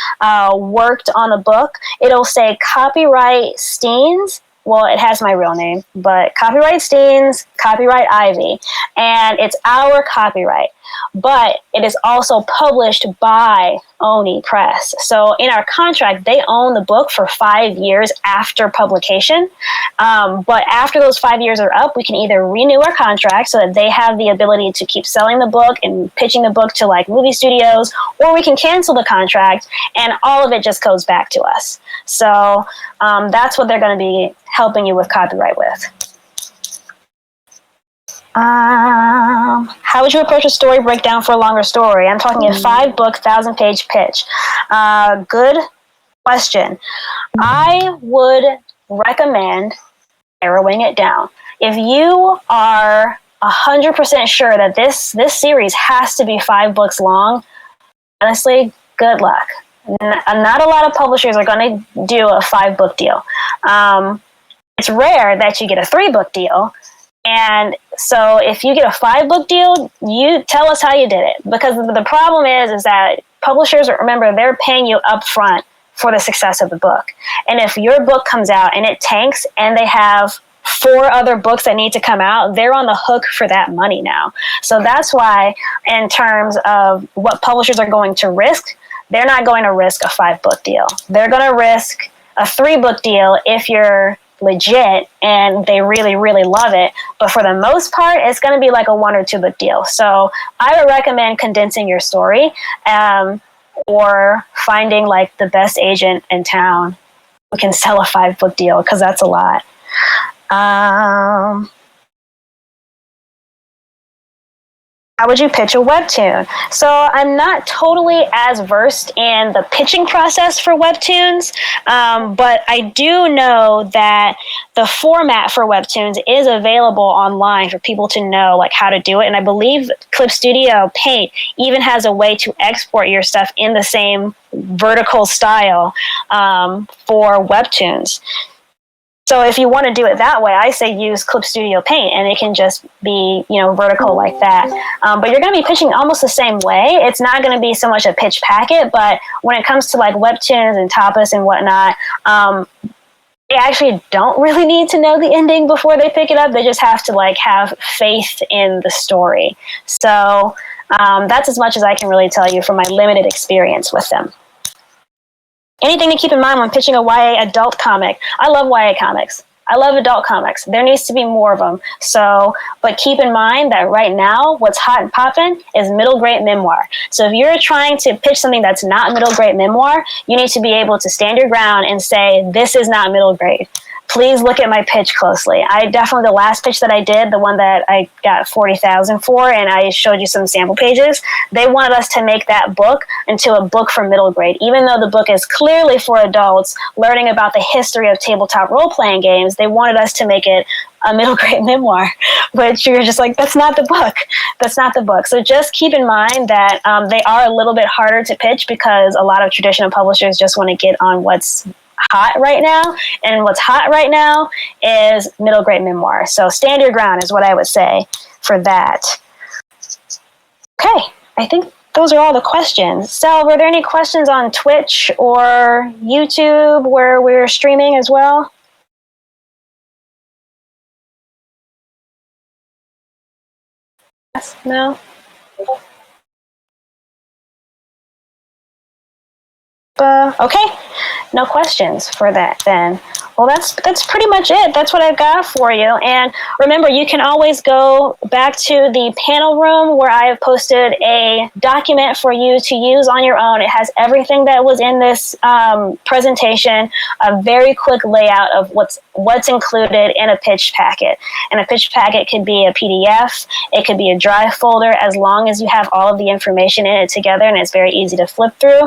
worked on a book, it'll say copyright Steenz. Well, it has my real name, but copyright Steenz, copyright Ivy, and it's our copyright. But it is also published by Oni Press. So in our contract, they own the book for 5 years after publication. But after those 5 years are up, we can either renew our contract so that they have the ability to keep selling the book and pitching the book to like movie studios, or we can cancel the contract and all of it just goes back to us. So that's what they're going to be helping you with copyright with. How would you approach a story breakdown for a longer story? I'm talking a 5-book, 1,000-page pitch. Good question. I would recommend narrowing it down. If you are 100% sure that this series has to be 5 books long, honestly, good luck. Not a lot of publishers are going to do a 5-book deal. It's rare that you get a 3-book deal. And so if you get a 5-book deal, you tell us how you did it. Because the problem is that publishers, remember, they're paying you up front for the success of the book. And if your book comes out and it tanks and they have 4 other books that need to come out, they're on the hook for that money now. So that's why, in terms of what publishers are going to risk, they're not going to risk a 5-book deal. They're going to risk a 3-book deal if you're legit and they really, really love it. But for the most part, it's going to be like a 1 or 2 book deal. So I would recommend condensing your story or finding like the best agent in town who can sell a 5-book deal, because that's a lot. How would you pitch a webtoon? So I'm not totally as versed in the pitching process for webtoons, but I do know that the format for webtoons is available online for people to know like how to do it. And I believe Clip Studio Paint even has a way to export your stuff in the same vertical style for webtoons. So if you want to do it that way, I say use Clip Studio Paint, and it can just be, vertical like that. But you're going to be pitching almost the same way. It's not going to be so much a pitch packet, but when it comes to like webtoons and tapas and whatnot, they actually don't really need to know the ending before they pick it up. They just have to like have faith in the story. So that's as much as I can really tell you from my limited experience with them. Anything to keep in mind when pitching a YA adult comic. I love YA comics. I love adult comics. There needs to be more of them. But keep in mind that right now, what's hot and popping is middle grade memoir. So if you're trying to pitch something that's not middle grade memoir, you need to be able to stand your ground and say, this is not middle grade. please look at my pitch closely. I definitely, the last pitch that I did, the one that I got 40,000 for, and I showed you some sample pages, they wanted us to make that book into a book for middle grade. Even though the book is clearly for adults learning about the history of tabletop role-playing games, they wanted us to make it a middle grade memoir, which you're just like, that's not the book. That's not the book. So just keep in mind that they are a little bit harder to pitch because a lot of traditional publishers just want to get on what's hot right now. And what's hot right now is middle grade memoir. So stand your ground is what I would say for that. Okay, I think those are all the questions. Sal, were there any questions on Twitch or YouTube where we're streaming as well? Yes, no? Okay, no questions for that then. Well, that's pretty much it. That's what I've got for you. And remember, you can always go back to the panel room where I have posted a document for you to use on your own. It has everything that was in this presentation, a very quick layout of what's included in a pitch packet. And a pitch packet could be a PDF, it could be a Drive folder, as long as you have all of the information in it together and it's very easy to flip through,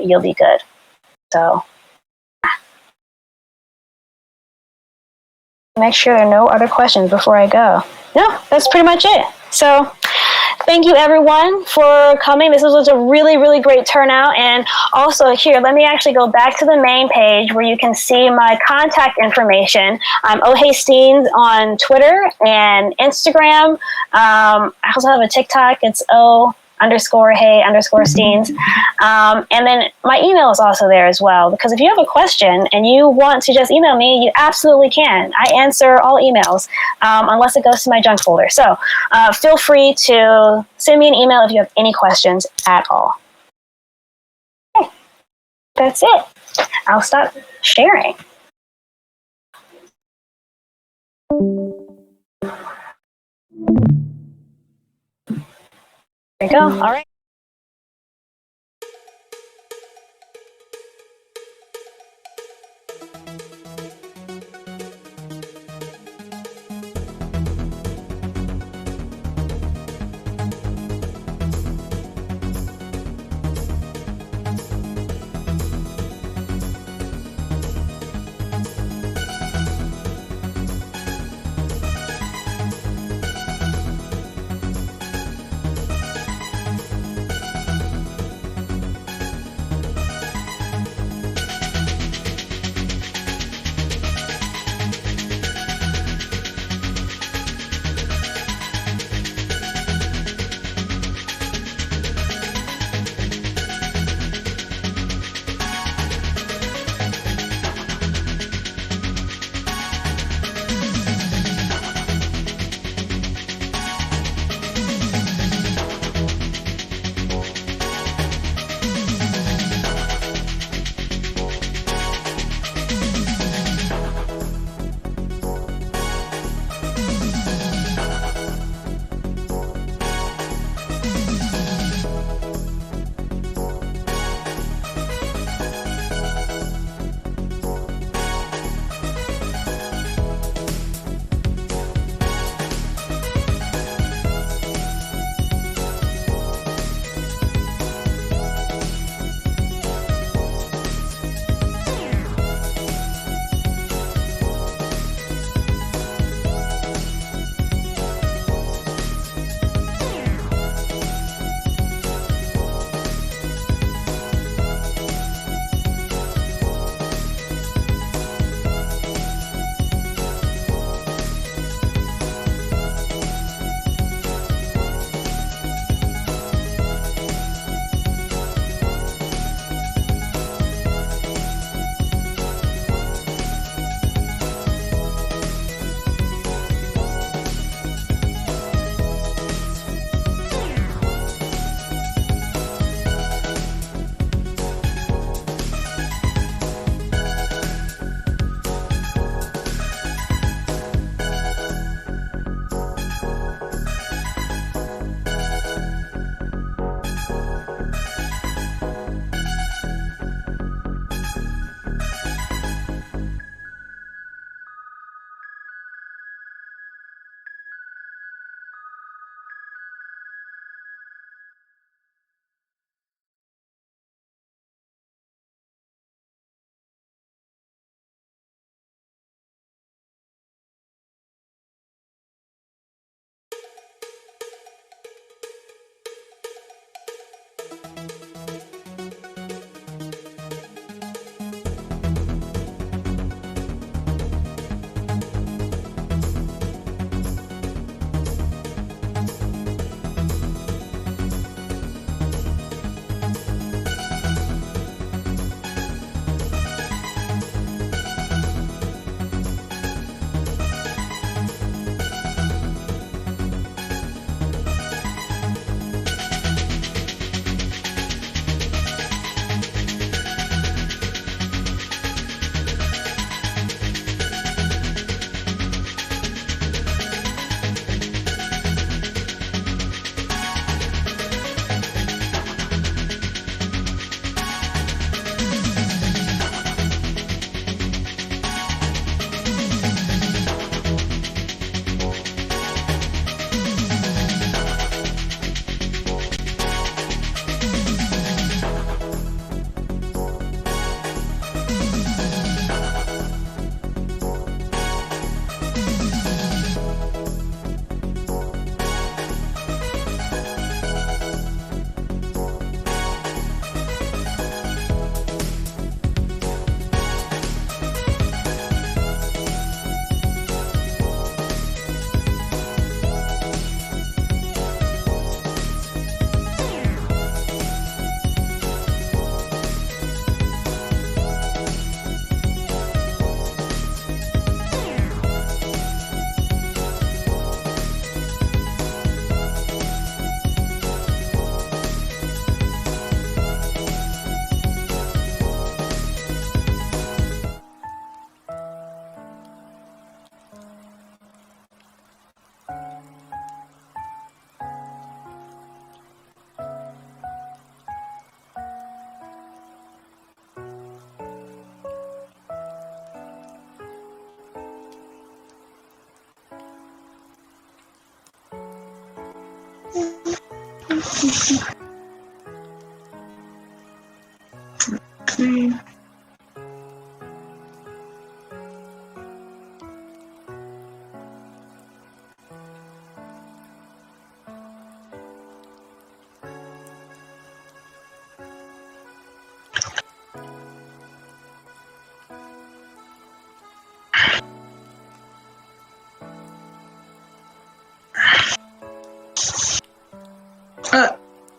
you'll be good. So make sure there are no other questions before I go. No, that's pretty much it. So thank you everyone for coming. This was a really, really great turnout. And also here, let me actually go back to the main page where you can see my contact information. I'm Steenz on Twitter and Instagram. I also have a TikTok. It's _Steenz. And then my email is also there as well, because if you have a question and you want to just email me, you absolutely can. I answer all emails, unless it goes to my junk folder. So feel free to send me an email if you have any questions at all. Okay, that's it. I'll stop sharing. There you go. All right.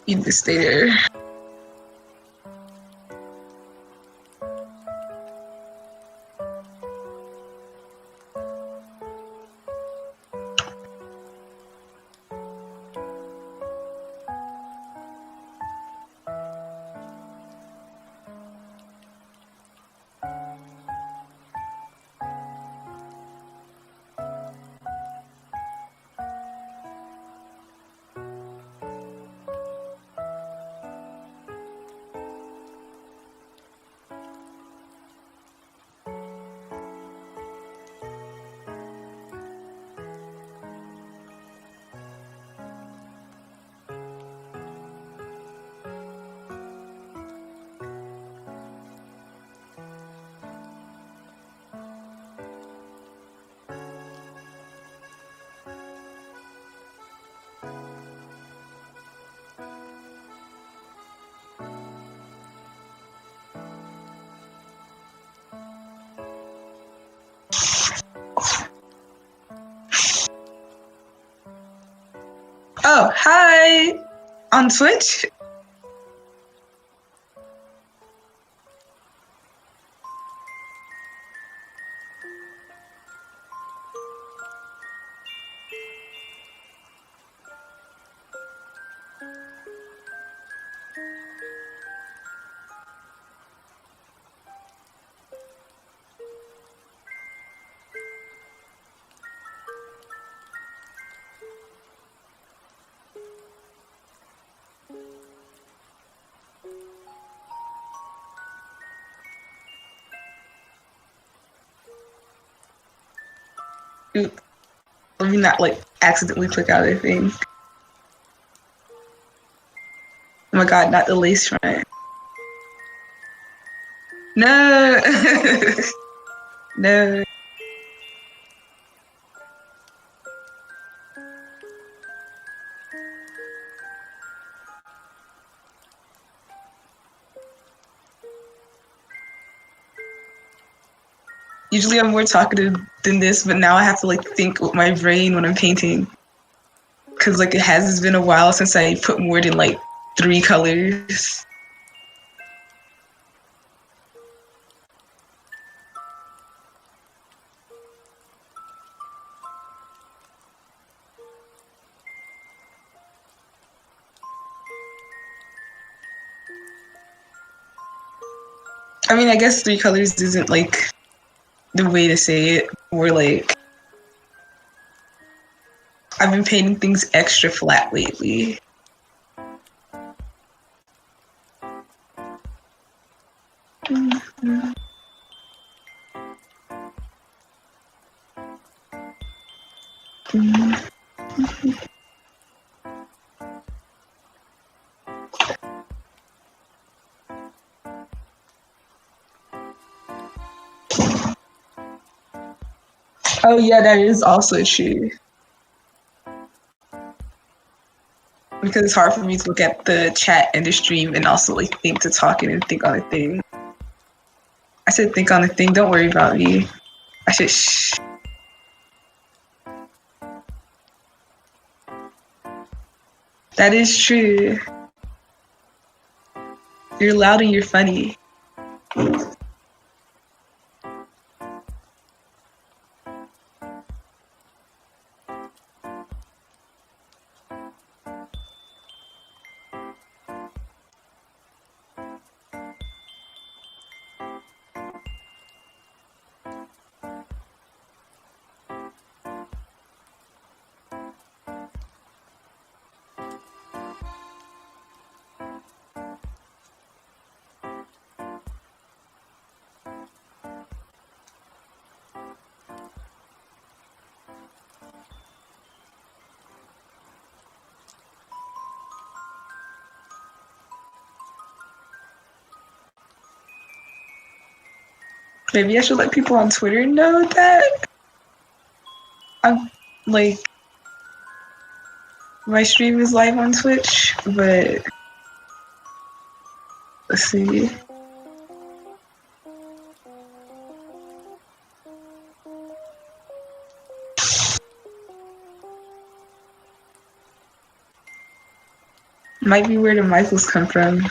You need to stay there. Oh, hi! On Twitch? Oop. Let me not like accidentally click out of the thing. Oh my god, not the lace front. No! No. Usually I'm more talkative than this, but now I have to like think with my brain when I'm painting. Cause like it has been a while since I put more than like 3 colors. I mean, I guess 3 colors isn't like the way to say it. Or like, I've been painting things extra flat lately. Oh yeah, that is also true. Because it's hard for me to look at the chat and the stream and also like think to talking and think on a thing. I said think on a thing, don't worry about me. I said shh. That is true. You're loud and you're funny. Maybe I should let people on Twitter know that I'm like my stream is live on Twitch, but let's see. Might be where the Michaels come from.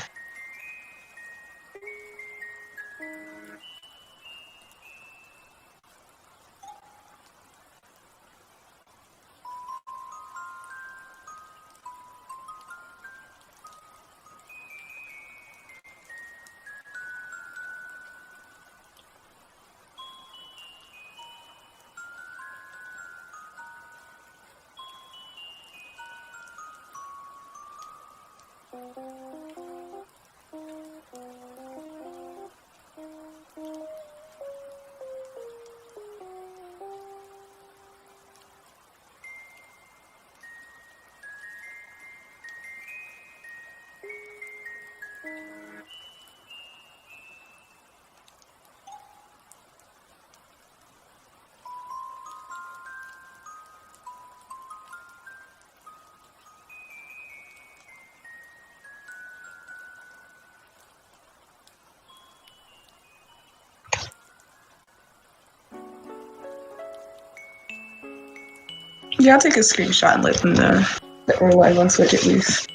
Yeah, I'll take a screenshot and let them know that we're live on Twitch at least.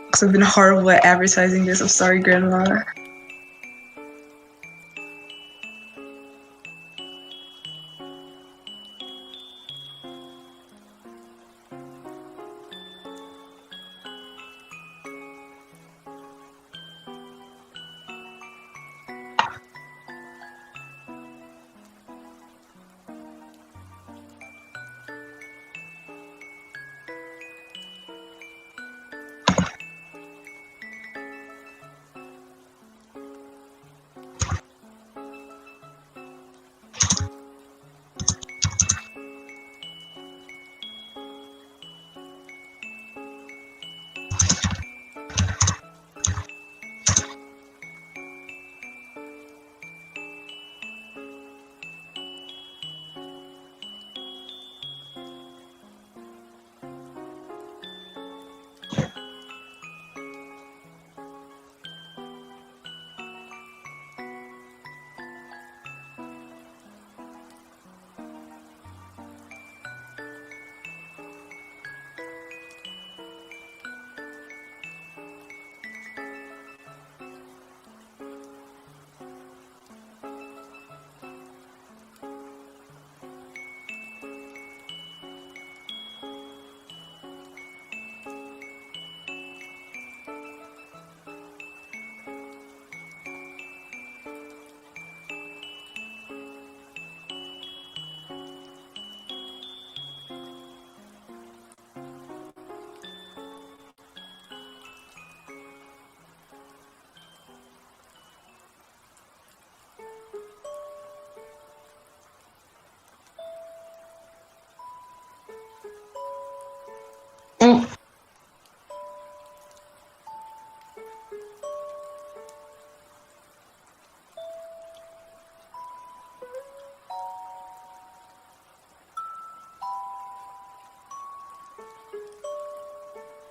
Because I've been horrible at advertising this. I'm sorry, Grandma.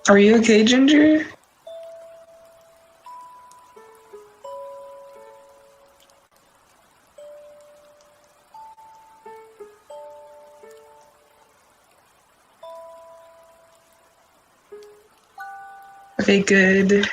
Are you okay, Ginger? Okay, good.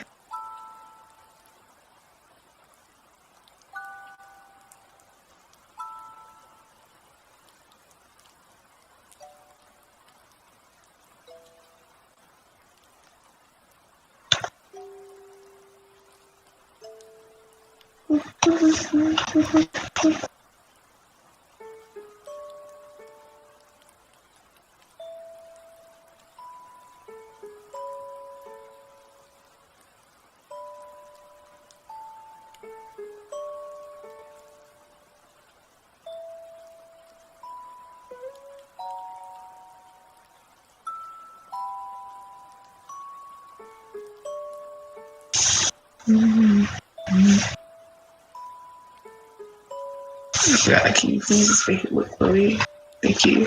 Yeah, can you please just make it look flowy? Thank you.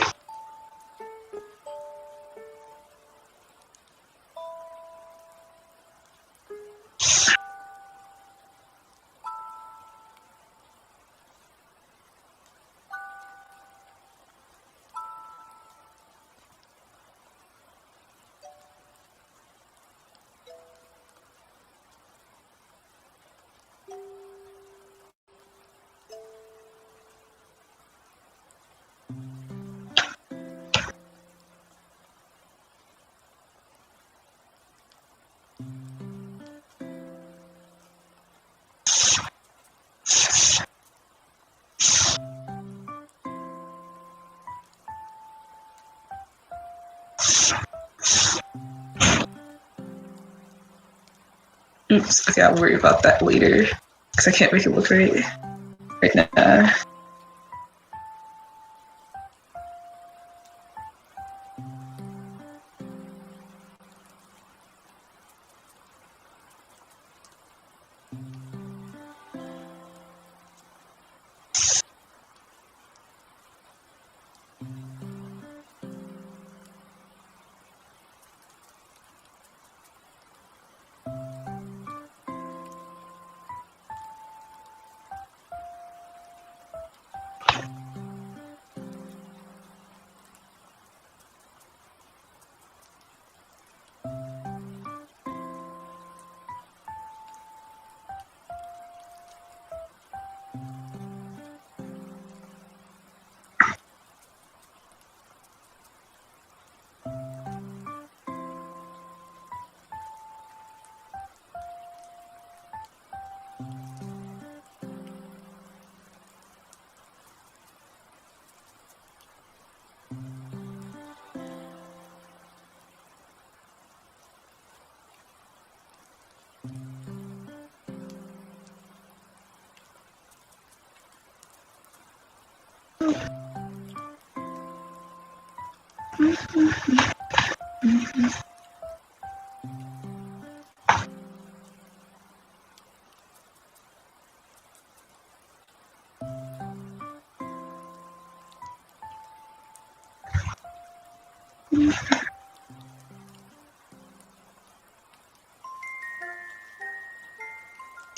Oops, okay, I'll worry about that later. Because I can't make it look right now.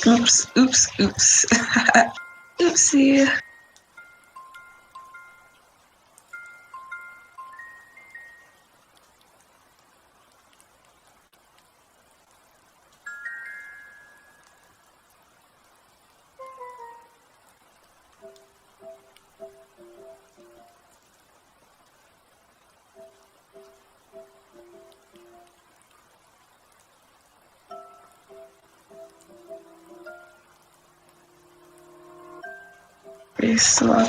Oops, oops, oops. Oopsie. Very slow.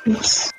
Oops.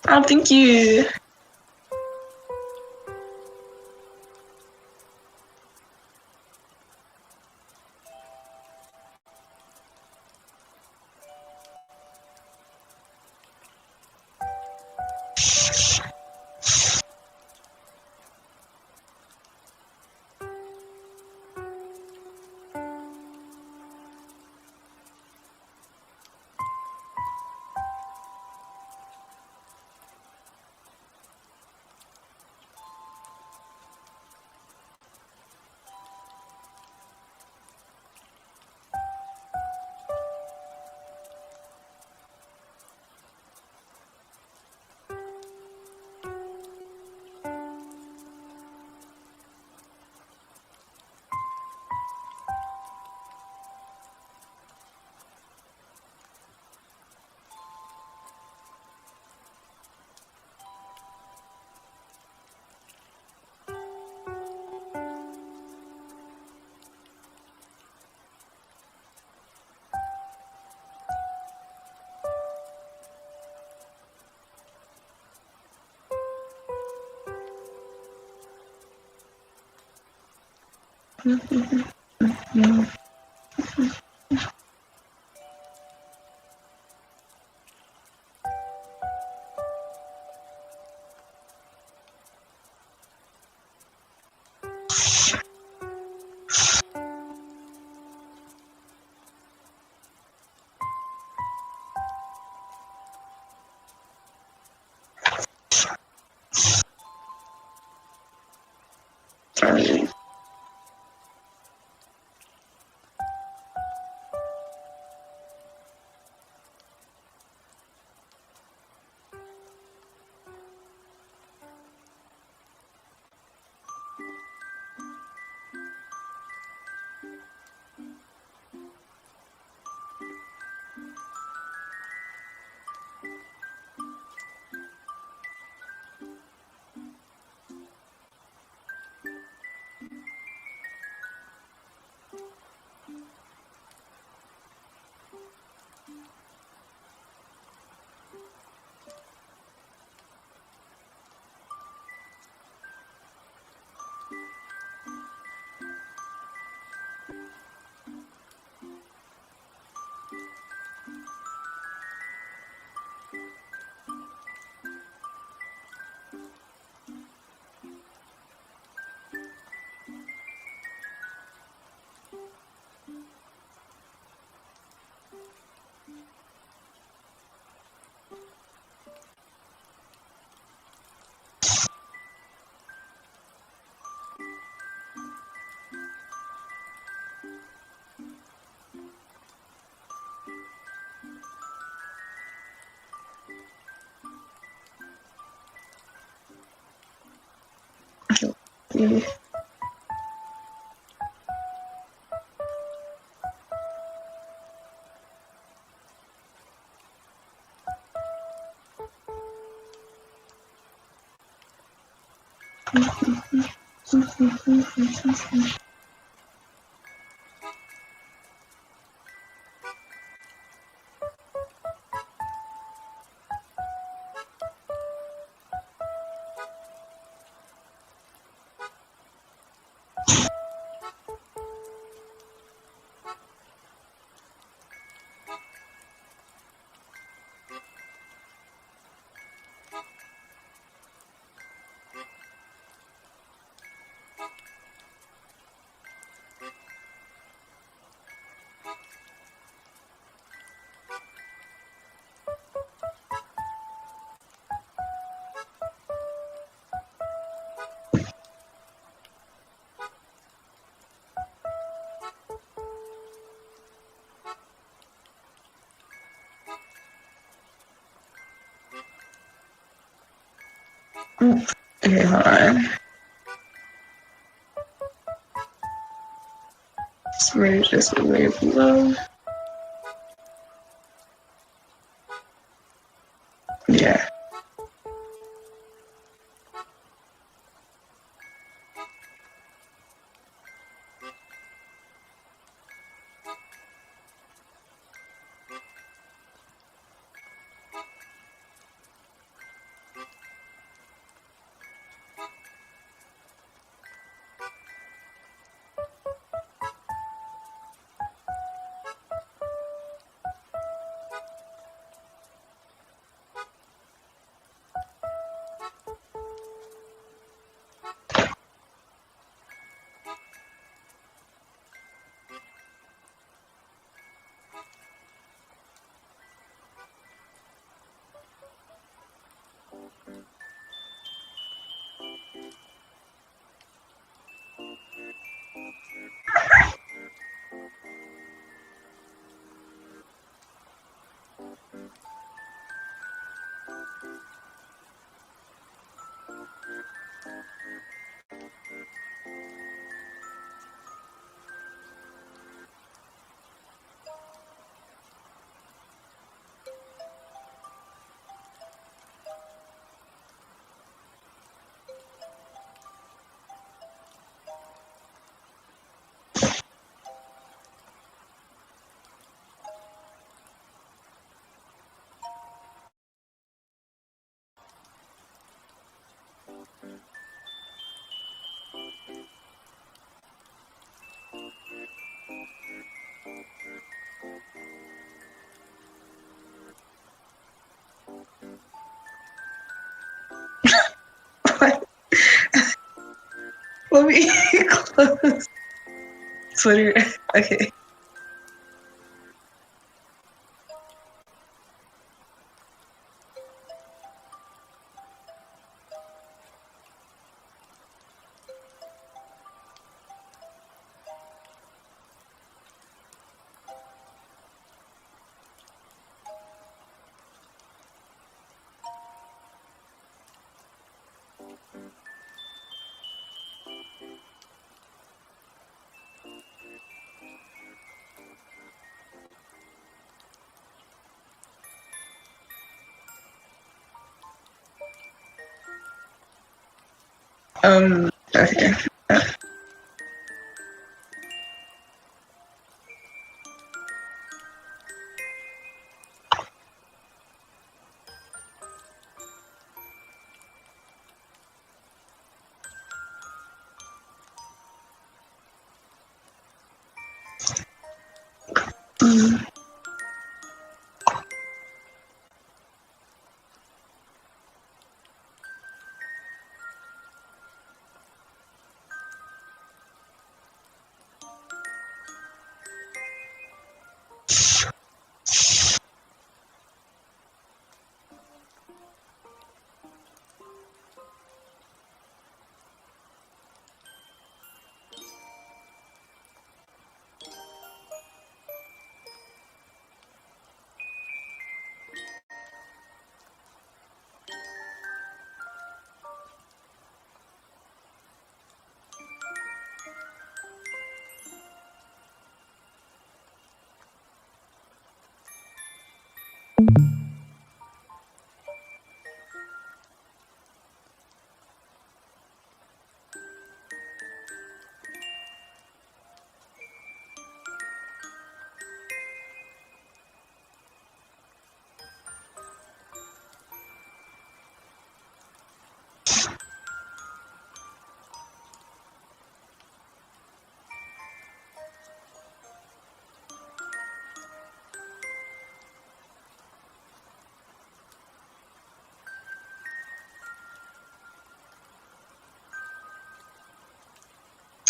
Oh, thank you. Okay, hold on. Smooth just way below. Yeah. Let me close Twitter. Okay. Okay.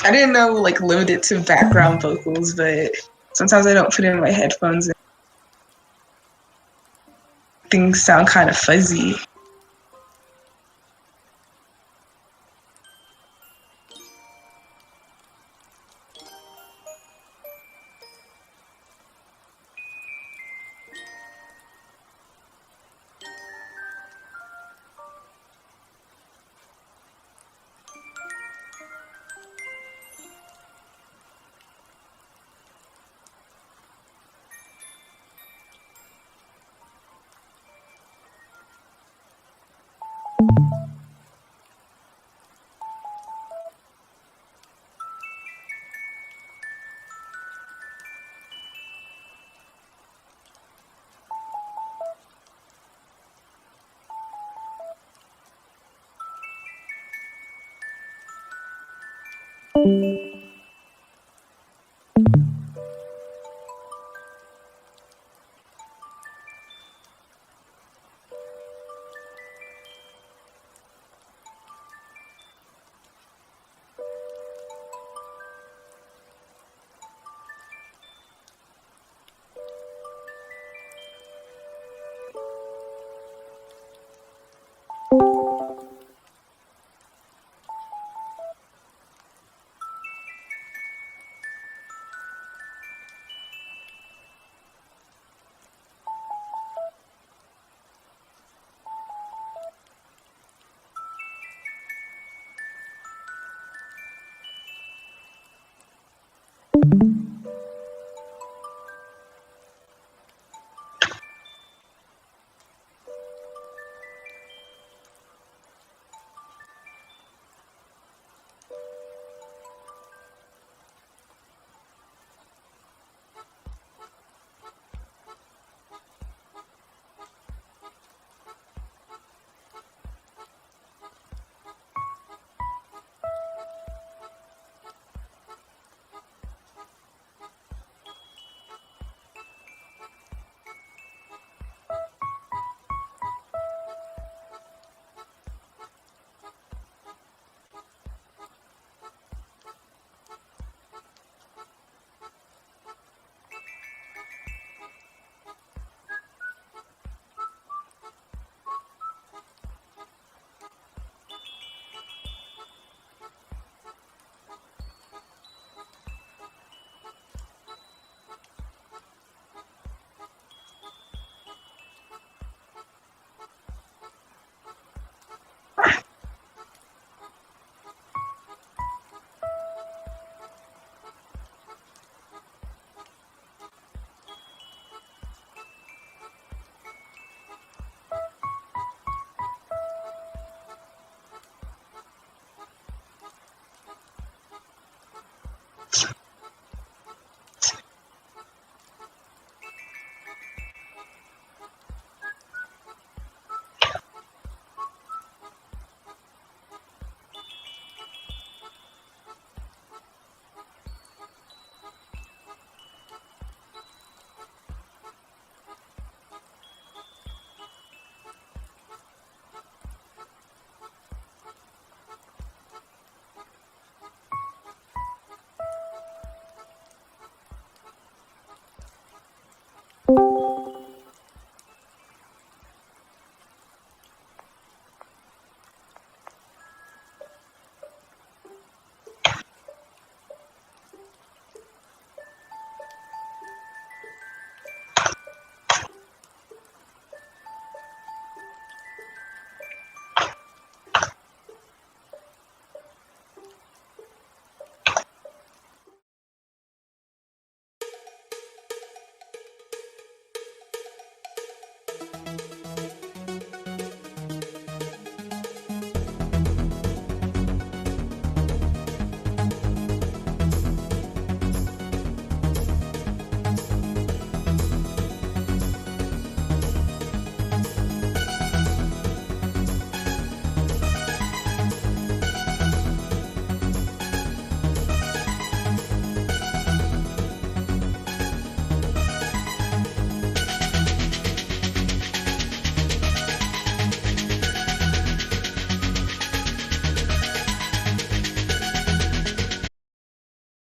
I didn't know like limited to background vocals, but sometimes I don't put in my headphones and things sound kind of fuzzy.